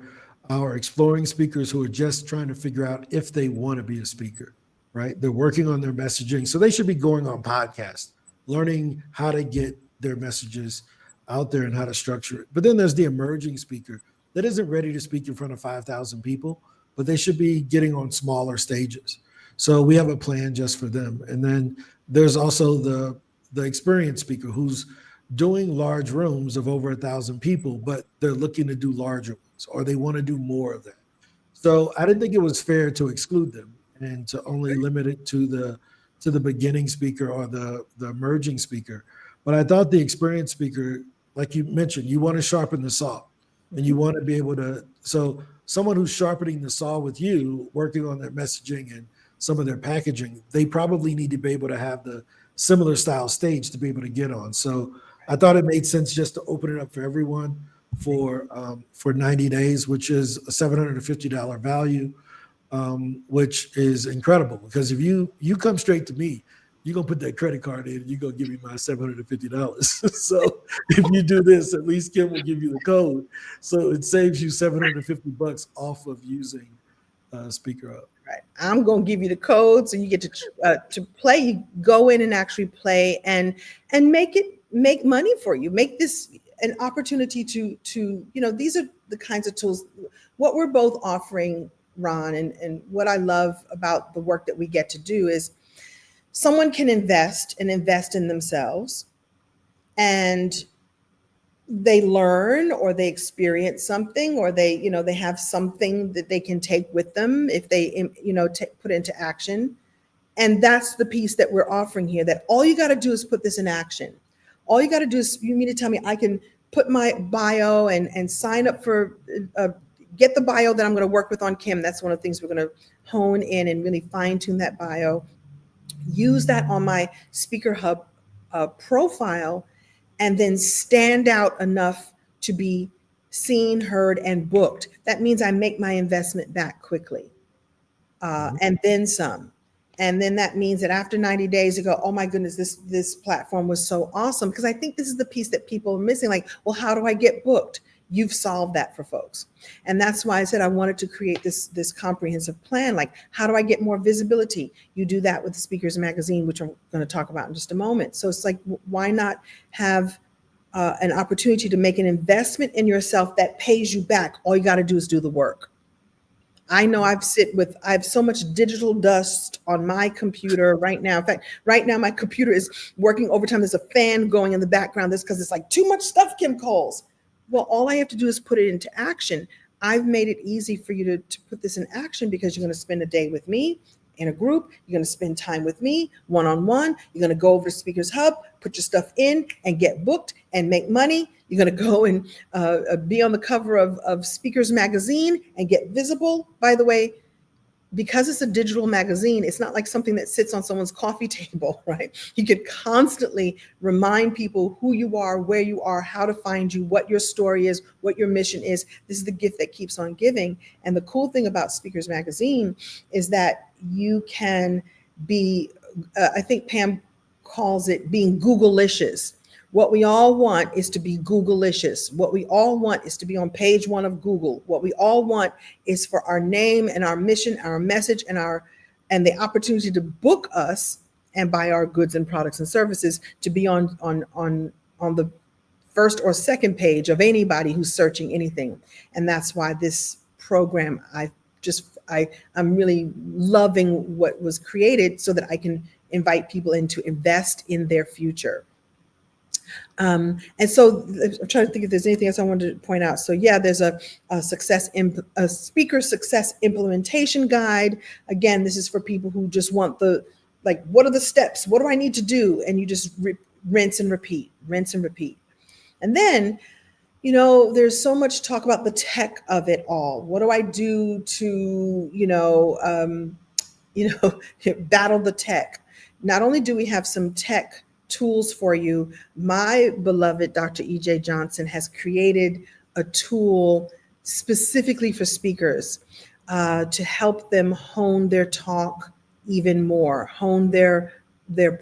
A: our exploring speakers who are just trying to figure out if they want to be a speaker, right? They're working on their messaging. So they should be going on podcasts, learning how to get their messages out there and how to structure it. But then there's the emerging speaker that isn't ready to speak in front of 5,000 people, but they should be getting on smaller stages. So we have a plan just for them. And then there's also the experienced speaker who's doing large rooms of over 1,000 people, but they're looking to do larger ones, or they want to do more of that. So I didn't think it was fair to exclude them and to only limit it to the beginning speaker or the emerging speaker. But I thought the experienced speaker, like you mentioned, you want to sharpen the saw, and you want to be able to. So someone who's sharpening the saw with you, working on their messaging and some of their packaging, they probably need to be able to have the similar style stage to be able to get on. So I thought it made sense just to open it up for everyone. for 90 days, which is a $750 value, which is incredible. Because if you come straight to me, you're gonna put that credit card in, you're gonna give me my $750. So if you do this, at least Kim will give you the code. So it saves you $750 off of using Speaker Up.
B: Right. I'm going to give you the code so you get to play. You go in and actually play and make money for you. Make this an opportunity to these are the kinds of tools. What we're both offering, Ron, and what I love about the work that we get to do is someone can invest in themselves, and they learn or they experience something, or they have something that they can take with them if they put into action. And that's the piece that we're offering here, that all you got to do is put this in action. All you got to do is, you mean to tell me I can put my bio and sign up for get the bio that I'm going to work with on Kim. That's one of the things we're going to hone in and really fine tune that bio, use that on my Speaker Hub profile, and then stand out enough to be seen, heard, and booked. That means I make my investment back quickly, and then some. And then that means that after 90 days, you go, oh my goodness, this platform was so awesome. Because I think this is the piece that people are missing. Like, well, how do I get booked? You've solved that for folks. And that's why I said I wanted to create this comprehensive plan. Like, how do I get more visibility? You do that with Speakers Magazine, which I'm going to talk about in just a moment. So it's like, why not have an opportunity to make an investment in yourself that pays you back? All you got to do is do the work. I know I have so much digital dust on my computer right now. In fact, right now my computer is working overtime. There's a fan going in the background. That's because it's like too much stuff, Kim Coles. Well, all I have to do is put it into action. I've made it easy for you to put this in action, because you're going to spend a day with me in a group. You're going to spend time with me one-on-one. You're going to go over to Speakers Hub, put your stuff in and get booked and make money. You're going to go and be on the cover of Speakers Magazine and get visible. By the way, because it's a digital magazine, it's not like something that sits on someone's coffee table, right? You can constantly remind people who you are, where you are, how to find you, what your story is, what your mission is. This is the gift that keeps on giving. And the cool thing about Speakers Magazine is that you can be, I think Pam calls it being Google-licious. What we all want is to be Google-licious. What we all want is to be on page 1 of Google. What we all want is for our name and our mission, our message, and the opportunity to book us and buy our goods and products and services to be on the first or second page of anybody who's searching anything. And that's why this program, I'm really loving what was created, so that I can invite people in to invest in their future. And so I'm trying to think if there's anything else I wanted to point out. So yeah, there's a speaker success implementation guide. Again, this is for people who just want what are the steps? What do I need to do? And you just rinse and repeat. And then, there's so much talk about the tech of it all. What do I do to, battle the tech? Not only do we have some tech tools for you, my beloved Dr. E.J. Johnson has created a tool specifically for speakers to help them hone their talk even more, hone their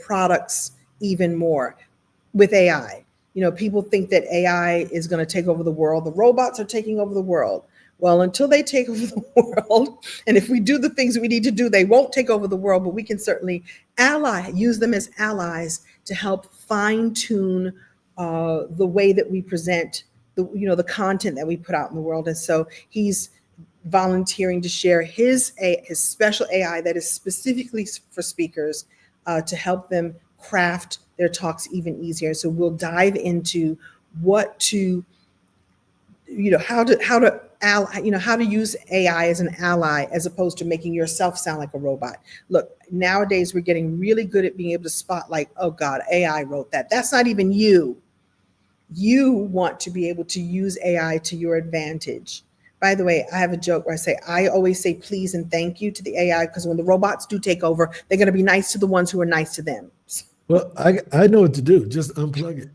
B: products even more with AI. People think that AI is going to take over the world. The robots are taking over the world. Well, until they take over the world, and if we do the things we need to do, they won't take over the world, but we can certainly use them as allies to help fine tune the way that we present the content that we put out in the world. And so he's volunteering to share his special AI that is specifically for speakers to help them craft their talks even easier. So we'll dive into how to use AI as an ally, as opposed to making yourself sound like a robot. Look, nowadays we're getting really good at being able to spot, like, oh God, AI wrote that. That's not even you. You want to be able to use AI to your advantage. By the way, I have a joke where I always say please and thank you to the AI, because when the robots do take over, they're going to be nice to the ones who are nice to them.
A: Well, I know what to do. Just unplug it.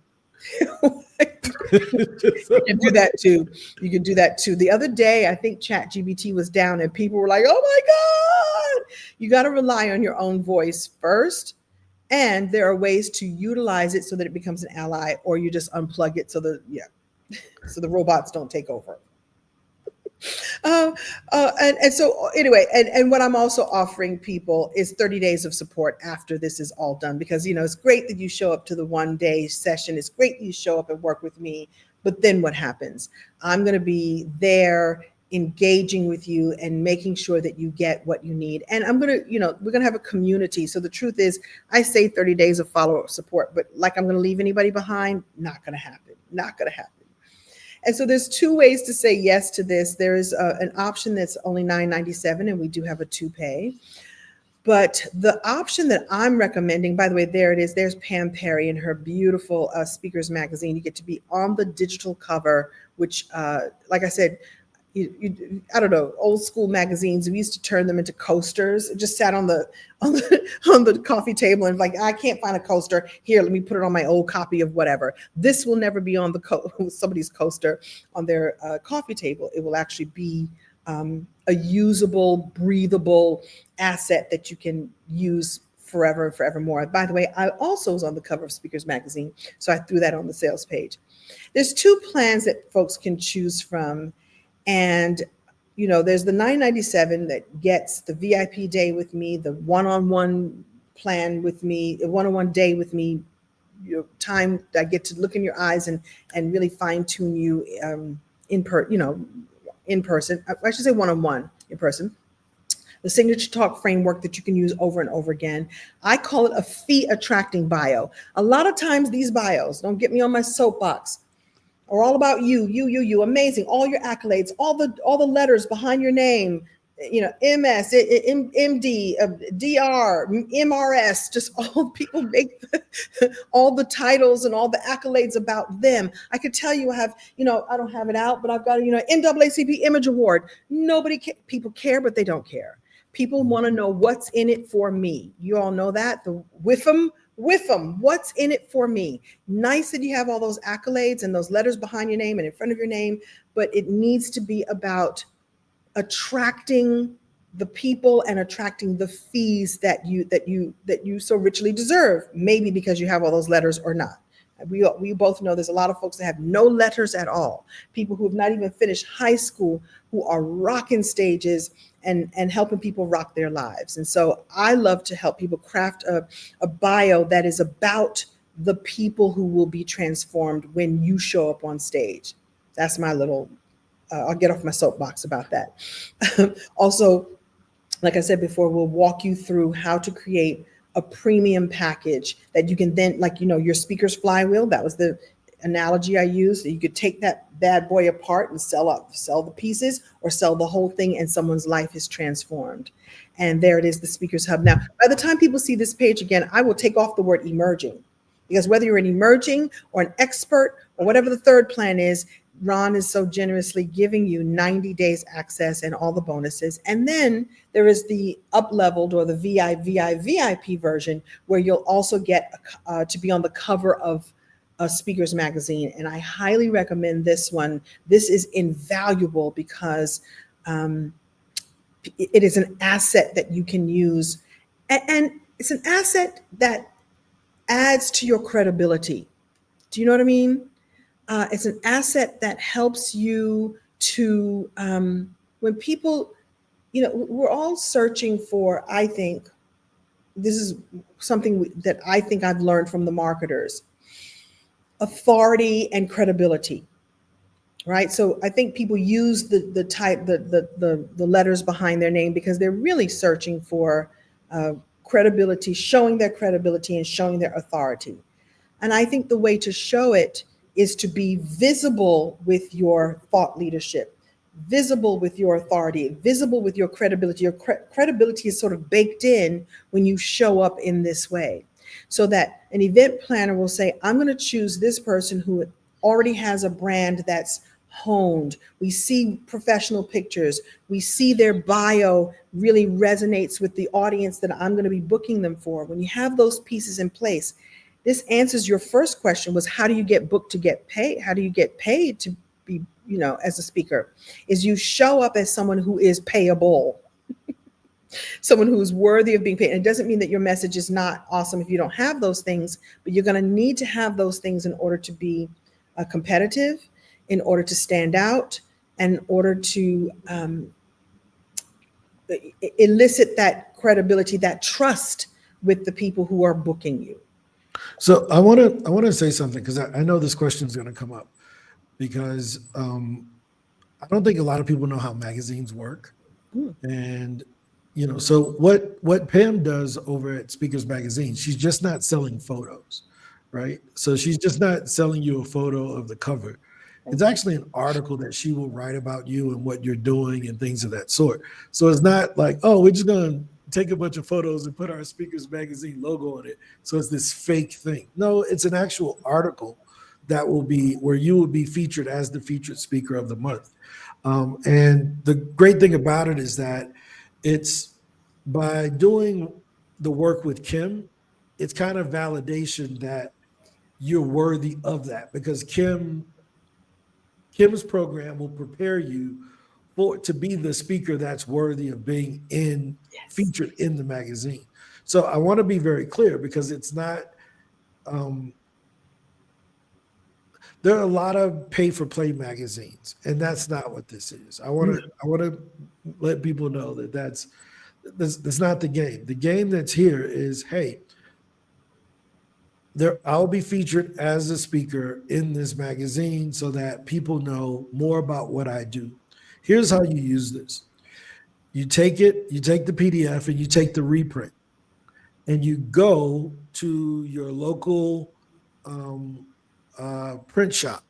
A: Just
B: You can do that too. You can do that too. The other day, I think ChatGPT was down and people were like, oh my God. You got to rely on your own voice first. And there are ways to utilize it so that it becomes an ally, or you just unplug it so the robots don't take over. Uh, and so anyway, and what I'm also offering people is 30 days of support after this is all done, because it's great that you show up to the 1 day session. It's great that you show up and work with me, but then what happens? I'm going to be there engaging with you and making sure that you get what you need. And I'm going to, we're going to have a community. So the truth is, I say 30 days of follow-up support, but like I'm going to leave anybody behind, not going to happen. Not going to happen. And so there's two ways to say yes to this. There is an option that's only $9.97, and we do have a to-pay. But the option that I'm recommending, by the way, there it is. There's Pam Perry in her beautiful Speakers magazine. You get to be on the digital cover, which, like I said, I don't know, old school magazines. We used to turn them into coasters. It just sat on the coffee table and like, I can't find a coaster. Here, let me put it on my old copy of whatever. This will never be on somebody's coaster on their coffee table. It will actually be a usable, breathable asset that you can use forever and forevermore. By the way, I also was on the cover of Speakers magazine, so I threw that on the sales page. There's two plans that folks can choose from. And, there's the $9.97 that gets the VIP day with me, the one-on-one plan with me, the one-on-one day with me, time I get to look in your eyes and really fine tune you in person. I should say one-on-one in person. The signature talk framework that you can use over and over again. I call it a fee attracting bio. A lot of times these bios, don't get me on my soapbox, are all about you, amazing, all your accolades, all the letters behind your name, MS, MD, DR, MRS, just all people make all the titles and all the accolades about them. I could tell you I have, I don't have it out, but I've got, NAACP Image Award. People care, but they don't care. People want to know what's in it for me. You all know that, the WIFM, what's in it for me? Nice that you have all those accolades and those letters behind your name and in front of your name, but it needs to be about attracting the people and attracting the fees that you so richly deserve, maybe because you have all those letters or not. We both know there's a lot of folks that have no letters at all, people who have not even finished high school, who are rocking stages and helping people rock their lives. And so I love to help people craft a bio that is about the people who will be transformed when you show up on stage. That's my little, I'll get off my soapbox about that. Also, like I said before, we'll walk you through how to create a premium package that you can then, your speaker's flywheel. That was the analogy I used. You could take that bad boy apart and sell the pieces, or sell the whole thing, and someone's life is transformed. And there it is, the Speakers Hub. Now, by the time people see this page again, I will take off the word emerging, because whether you're an emerging or an expert or whatever the third plan is, Ron is so generously giving you 90 days access and all the bonuses. And then there is the up-leveled or the VIP version, where you'll also get to be on the cover of a Speakers magazine. And I highly recommend this one. This is invaluable because it is an asset that you can use. And it's an asset that adds to your credibility. Do you know what I mean? It's an asset that helps you to, when people, we're all searching for, I think, this is something that I think I've learned from the marketers, authority and credibility, right? So I think people use the letters behind their name because they're really searching for credibility, showing their credibility and showing their authority. And I think the way to show it is to be visible with your thought leadership, visible with your authority, visible with your credibility. Your credibility is sort of baked in when you show up in this way, so that an event planner will say, I'm going to choose this person who already has a brand that's honed. We see professional pictures. We see their bio really resonates with the audience that I'm going to be booking them for. When you have those pieces in place, this answers your first question, was how do you get booked to get paid? How do you get paid to be, as a speaker? Is you show up as someone who is payable, someone who's worthy of being paid. And it doesn't mean that your message is not awesome if you don't have those things, but you're going to need to have those things in order to be competitive, in order to stand out, and in order to elicit that credibility, that trust with the people who are booking you.
A: So I want to say something because I know this question is going to come up because I don't think a lot of people know how magazines work.
B: Mm.
A: And so what Pam does over at Speakers Magazine, she's just not selling photos, right? So she's just not selling you a photo of the cover. It's actually an article that she will write about you and what you're doing and things of that sort. So it's not like, oh, we're just going to take a bunch of photos and put our Speakers Magazine logo on it. So it's this fake thing. No, it's an actual article that will be where you will be featured as the featured speaker of the month. And the great thing about it is that it's by doing the work with Kim, it's kind of validation that you're worthy of that because Kim's program will prepare you for to be the speaker that's worthy of being
B: Yes.
A: featured in the magazine. So I want to be very clear because it's not um, there are a lot of pay for play magazines, and that's not what this is. I want to let people know that that's not the game. The game that's here is, hey, I'll be featured as a speaker in this magazine so that people know more about what I do. Here's how you use this. You take the PDF and you take the reprint and you go to your local um, print shop.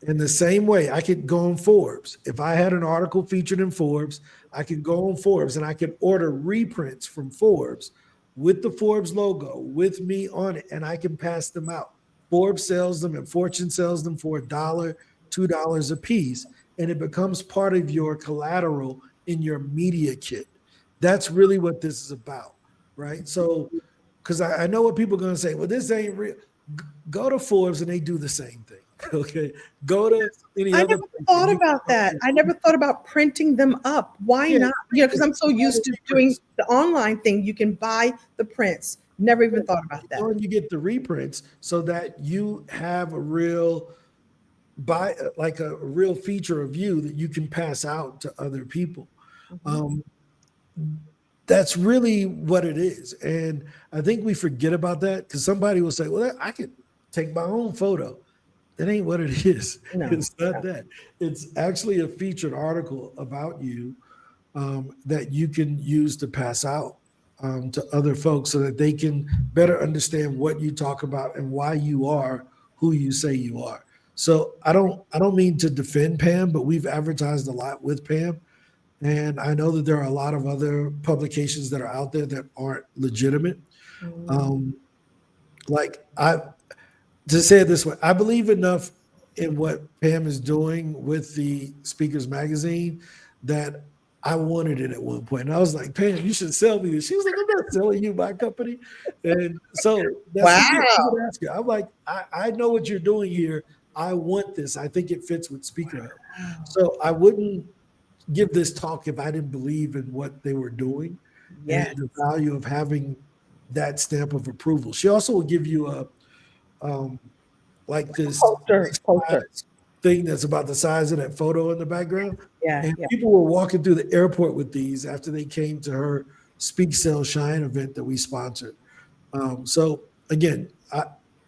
A: In the same way, I could go on Forbes. If I had an article featured in Forbes, I could go on Forbes and I could order reprints from Forbes with the Forbes logo with me on it, and I can pass them out. Forbes sells them and Fortune sells them for $1, $2 a piece, and it becomes part of your collateral in your media kit. That's really what this is about, right? So, because I know what people are going to say, well, this ain't real. Go to Forbes and they do the same thing. Okay. Go to any
B: I
A: other
B: never
A: place and
B: thought
A: you
B: about that. I never thought about printing them up. Why
A: yeah,
B: not? Because I'm so used to doing the online thing. You can buy the prints. Never even thought about that.
A: and you get the reprints so that you have a real like a real feature of you that you can pass out to other people.
B: Mhm.
A: Um, that's really what it is. And I think we forget about that because somebody will say, well, I could take my own photo. That ain't what it is.
B: No,
A: It's not
B: no.
A: that. It's actually a featured article about you that you can use to pass out to other folks so that they can better understand what you talk about and why you are who you say you are. So I don't mean to defend Pam, but we've advertised a lot with Pam. And I know that there are a lot of other publications that are out there that aren't legitimate.
B: Mm.
A: Um, like I to say it this way, I believe enough in what Pam is doing with the Speakers Magazine that I wanted it at one point. And I was like, Pam, you should sell me this. She was like, I'm not selling you my company. And so that's what I
B: Wow.
A: would ask her. I'm like, I know what you're doing here. I want this. I think it fits with Speaker Hub. So I wouldn't give this talk if I didn't believe in what they were doing and
B: Yes.
A: the value of having that stamp of approval. She also will give you a um, like this
B: Poster.
A: size thing that's about the size of that photo in the background.
B: Yeah,
A: And
B: yeah.
A: people were walking through the airport with these after they came to her Speak Sell Shine event that we sponsored. So again,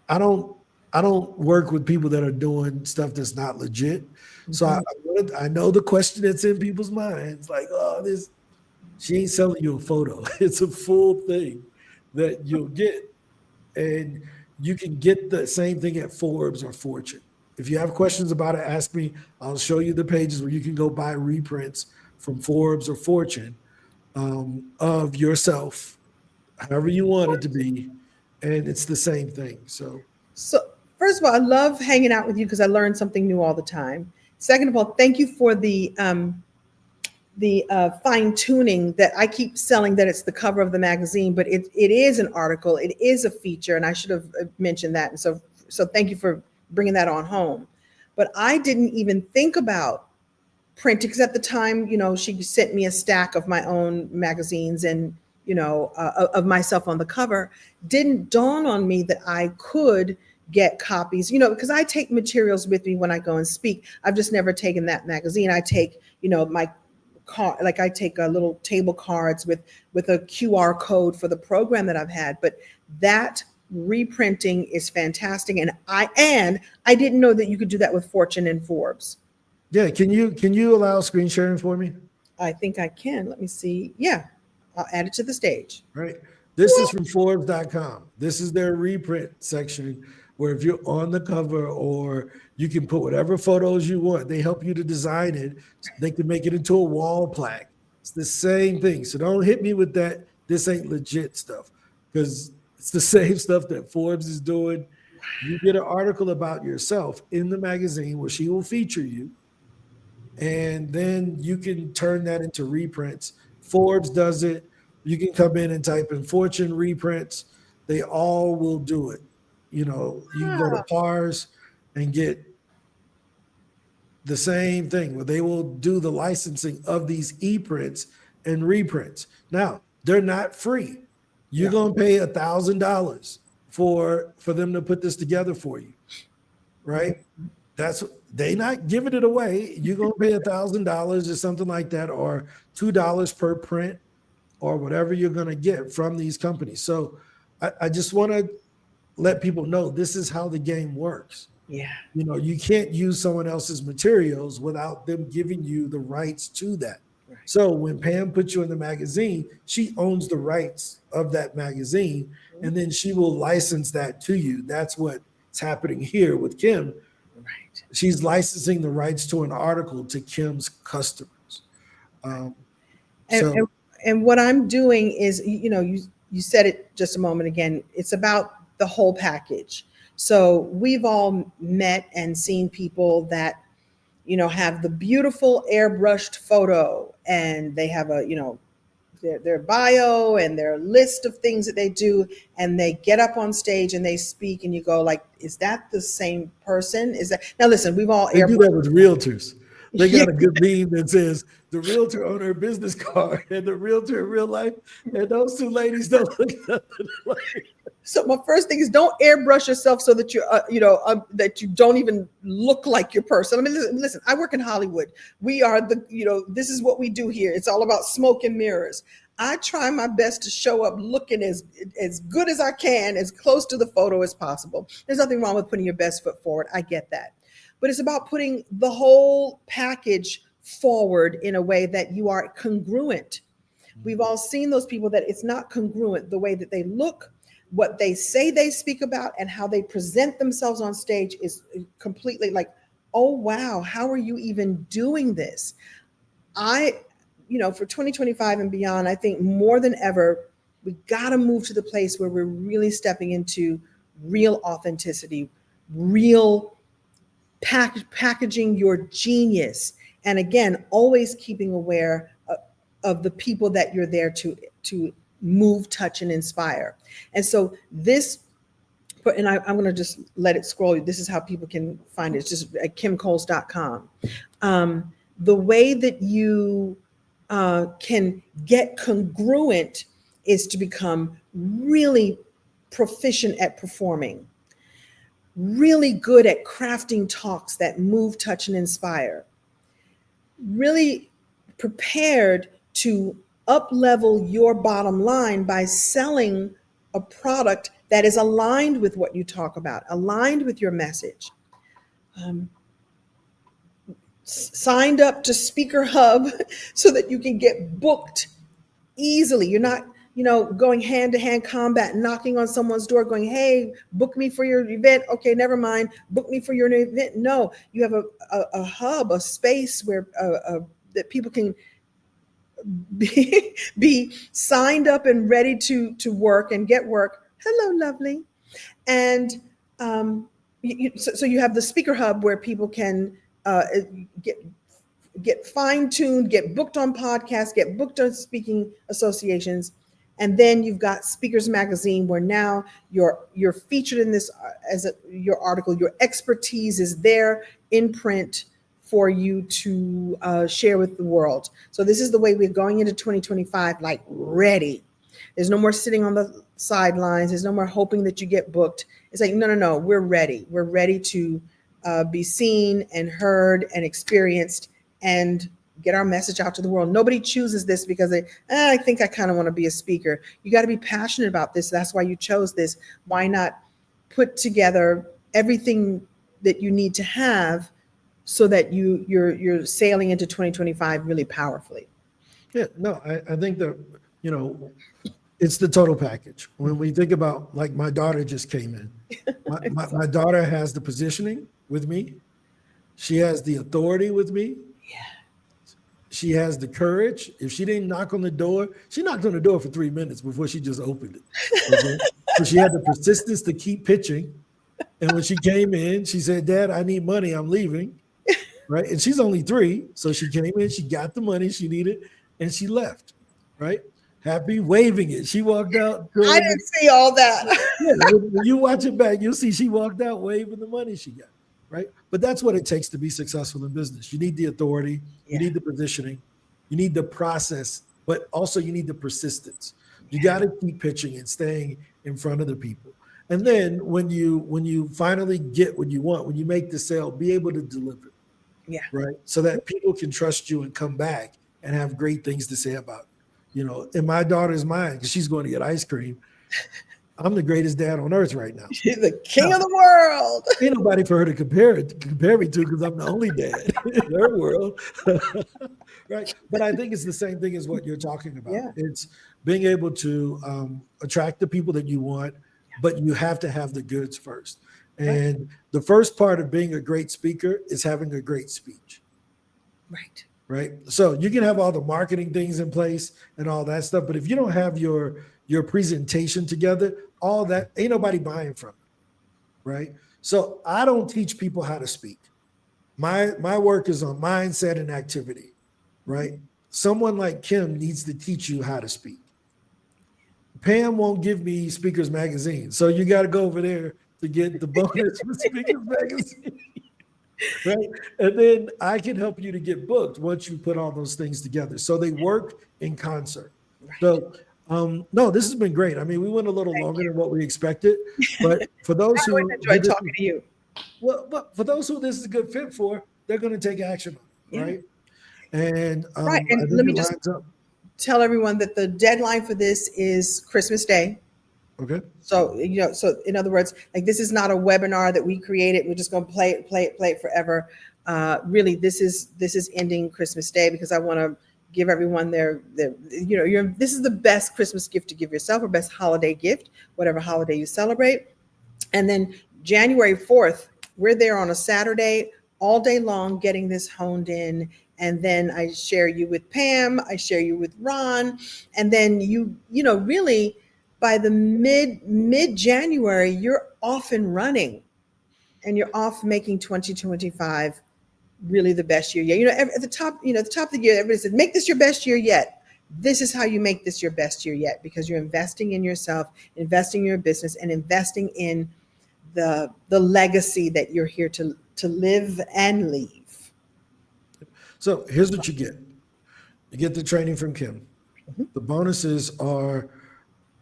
A: I don't I don't work with people that are doing stuff that's not legit. So
B: Mhm.
A: I know the question that's in people's minds, like, oh, this she ain't selling you a photo. It's a full thing that you'll get. And you can get the same thing at Forbes or Fortune. If you have questions about it, ask me. I'll show you the pages where you can go buy reprints from Forbes or Fortune of yourself, however you want it to be, and it's the same thing. So
B: So, first of all, I love hanging out with you because I learn something new all the time. Second of all, thank you for fine tuning that I keep selling that it's the cover of the magazine, but it is an article, it is a feature, and I should have mentioned that. And so thank you for bringing that on home. But I didn't even think about printing because at the time, she sent me a stack of my own magazines and of myself on the cover. Didn't dawn on me that I could get copies, because I take materials with me when I go and speak. I've just never taken that magazine. I take, my card, like I take a little table cards with a QR code for the program that I've had. But that reprinting is fantastic, and I didn't know that you could do that with Fortune and Forbes.
A: Yeah, can you allow screen sharing for me?
B: I think I can. Let me see. Yeah, I'll add it to the stage.
A: Right. This is from Forbes.com. This is their reprint section where if you're on the cover or you can put whatever photos you want, they help you to design it. They can make it into a wall plaque. It's the same thing. So don't hit me with that. This ain't legit stuff because it's the same stuff that Forbes is doing. You get an article about yourself in the magazine where she will feature you, and then you can turn that into reprints. Forbes does it. You can come in and type in Fortune reprints. They all will do it. You can go to
B: Ah,
A: PARS and get the same thing where they will do the licensing of these e-prints and reprints. Now, they're not free. You're
B: yeah.
A: gonna pay $1,000 for them to put this together for you, right? That's they not giving it away. You're gonna pay $1,000 or something like that, or $2 per print, or whatever you're gonna get from these companies. So I just want to let people know this is how the game works.
B: Yeah.
A: You can't use someone else's materials without them giving you the rights to that.
B: Right.
A: So when Pam puts you in the magazine, she owns the rights of that magazine, and then she will license that to you. That's what's happening here with Kim.
B: Right.
A: She's licensing the rights to an article to Kim's customers. Um,
B: And,
A: so
B: and and what I'm doing is, you said it just a moment again. It's about the whole package. So we've all met and seen people that have the beautiful airbrushed photo, and they have their bio and their list of things that they do, and they get up on stage and they speak, and you go like, is that the same person? Is that now? Listen, we've all
A: they do
B: airbrushed.
A: that with realtors. They
B: Yeah.
A: got a good meme that says the realtor on her business card and the realtor in real life, and those two ladies don't look nothing alike.
B: So my first thing is don't airbrush yourself so that that you don't even look like your person. I mean, listen, I work in Hollywood. We are this is what we do here. It's all about smoke and mirrors. I try my best to show up looking as good as I can, as close to the photo as possible. There's nothing wrong with putting your best foot forward. I get that. But it's about putting the whole package forward in a way that you are congruent. We've all seen those people that it's not congruent, the way that they look, what they say they speak about, and how they present themselves on stage is completely like, oh wow, how are you even doing this? For 2025 and beyond, I think more than ever, we got to move to the place where we're really stepping into real authenticity, real packaging your genius, and again, always keeping aware of the people that you're there to move, touch, and inspire. And so this, and I'm going to just let it scroll. This is how people can find it. It's just at kimcoles.com. The way that you can get congruent is to become really proficient at performing, really good at crafting talks that move, touch, and inspire, really prepared to up level your bottom line by selling a product that is aligned with what you talk about, aligned with your message. Signed up to Speaker Hub so that you can get booked easily. You're not, going hand to hand combat, knocking on someone's door, going, "Hey, book me for your event." Okay, never mind. Book me for your new event. No, you have a hub, a space where that people can be signed up and ready to work and get work. Hello, lovely. And so you have the Speaker Hub where people can get get fine-tuned, get booked on podcasts, get booked on speaking associations. And then you've got Speakers Magazine, where now you're featured in this your article. Your expertise is there in print for you to share with the world. So this is the way we're going into 2025, like ready. There's no more sitting on the sidelines. There's no more hoping that you get booked. It's like, no, no, no, we're ready. We're ready to be seen and heard and experienced and get our message out to the world. Nobody chooses this because I think I kind of want to be a speaker. You got to be passionate about this. That's why you chose this. Why not put together everything that you need to have so that you're sailing into 2025 really powerfully?
A: Yeah, no, I think that, you know, it's the total package. When we think about, like, my daughter just came in. My daughter has the positioning with me. She has the authority with me. She has the courage. If she didn't knock on the door, she knocked on the door for 3 minutes before she just opened it. Okay? So she had the persistence to keep pitching. And when she came in, she said, "Dad, I need money. I'm leaving." Right. And she's only 3. So she came in, she got the money she needed, and she left. Right. Happy, waving it. She walked out.
B: I didn't see all that.
A: Yeah, when you watch it back, you'll see she walked out waving the money she got. Right. But that's what it takes to be successful in business. You need the authority, you need the positioning, you need the process, but also you need the persistence. You got to keep pitching and staying in front of the people. And then when you finally get what you want, when you make the sale, be able to deliver.
B: Yeah.
A: Right. So that people can trust you and come back and have great things to say about you. You know, in my daughter's mind, because she's going to get ice cream, I'm the greatest dad on earth right now.
B: You're the king of the world.
A: Ain't nobody for her to compare me to, because I'm the only dad in her world. Right. But I think it's the same thing as what you're talking about.
B: Yeah.
A: It's being able to attract the people that you want, but you have to have the goods first. And the first part of being a great speaker is having a great speech.
B: Right.
A: Right. So you can have all the marketing things in place and all that stuff, but if you don't have your presentation together, all that, ain't nobody buying from it. Right. So I don't teach people how to speak. My work is on mindset and activity. Right. Someone like Kim needs to teach you how to speak. Pam won't give me Speakers Magazine, so you got to go over there to get the bonus for Speakers Magazine. Right. And then I can help you to get booked once you put all those things together. So they work in concert. Right. So, no, this has been great. I mean, we went a little longer than what we expected, but for those
B: I
A: who
B: enjoyed talking to you.
A: Well, but for those who this is a good fit for, they're going to take action on it, right? And
B: right. And
A: I think
B: let me
A: it
B: just
A: lines up.
B: Tell everyone that the deadline for this is Christmas Day.
A: Okay.
B: So, you know, so in other words, like, this is not a webinar that we created. We're just going to play it forever. Really, this is ending Christmas Day, because I want to give everyone their you know, this is the best Christmas gift to give yourself, or best holiday gift, whatever holiday you celebrate. And then January 4th, we're there on a Saturday all day long getting this honed in. And then I share you with Pam, I share you with Ron. And then you know, really by the mid-January, you're off and running, and you're off making 2025 really the best year yet. You know, at the top, you know, at the top of the year, everybody says, make this your best year yet. This is how you make this your best year yet, because you're investing in yourself, investing in your business, and investing in the legacy that you're here to live and leave.
A: So here's what you get. You get the training from Kim. Mm-hmm. The bonuses are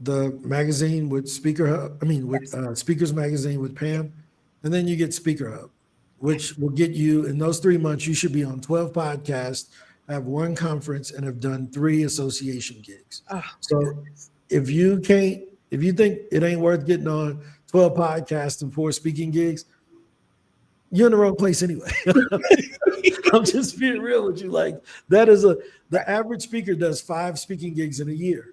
A: the magazine with Speakers Magazine with Pam, and then you get Speaker Hub, which will get you, in those 3 months, you should be on 12 podcasts, have 1 conference, and have done 3 association gigs. Oh, so if you think it ain't worth getting on 12 podcasts and 4 speaking gigs, you're in the wrong place anyway. I'm just being real with you. Like, that is the average speaker does 5 speaking gigs in a year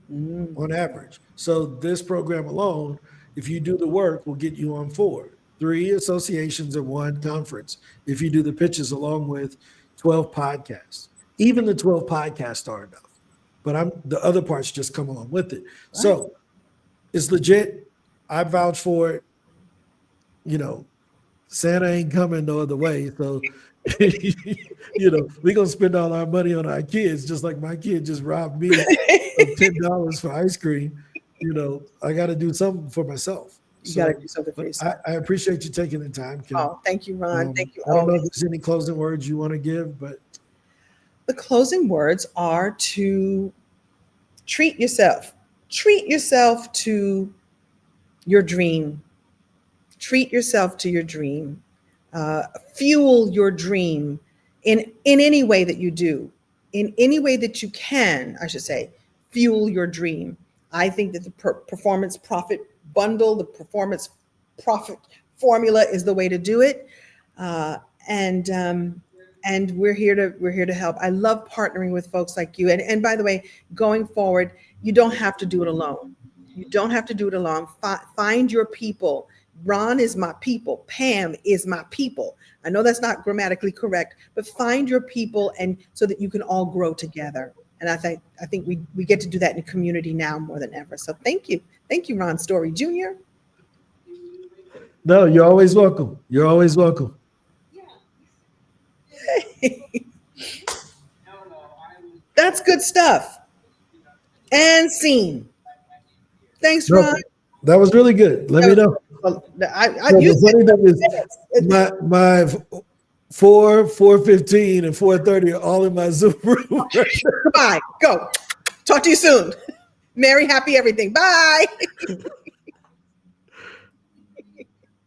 A: on average. So this program alone, if you do the work, will get you on 4, 3 associations and 1 conference. If you do the pitches along with 12 podcasts, even the 12 podcasts are enough, but the other parts just come along with it. Right. So it's legit. I vouch for it. You know, Santa ain't coming no other way. So We're gonna spend all our money on our kids, just like my kid just robbed me of $10 for ice cream. I got to do something for myself.
B: You got to
A: So,
B: do something for
A: but
B: yourself.
A: I appreciate you taking the time, Kim.
B: Oh, thank you, Ron. Thank you
A: I don't know if
B: always.
A: there's any closing words you want to give, but
B: The closing words are to treat yourself. Treat yourself to your dream. Treat yourself to your dream. Fuel your dream in any way that you do, in any way that you can, I should say. Fuel your dream. I think that the performance profit bundle, the performance profit formula is the way to do it. Uh, and and we're here to help. I love partnering with folks like you. And by the way, going forward, you don't have to do it alone. You don't have to do it alone. Find your people. Ron is my people. Pam is my people. I know that's not grammatically correct, but find your people, and so that you can all grow together. And I think we get to do that in a community now more than ever. So thank you, Ron Story Jr.
A: no, you're always welcome. You're always welcome.
B: That's good stuff. And scene. Thanks,
A: No,
B: Ron.
A: that was really good. Let me know.
B: Well,
A: No,
B: you
A: the funny thing is,
B: said
A: my 4:15, and 4:30 are all in my Zoom room.
B: Bye. Go. Talk to you soon. Merry, happy everything. Bye.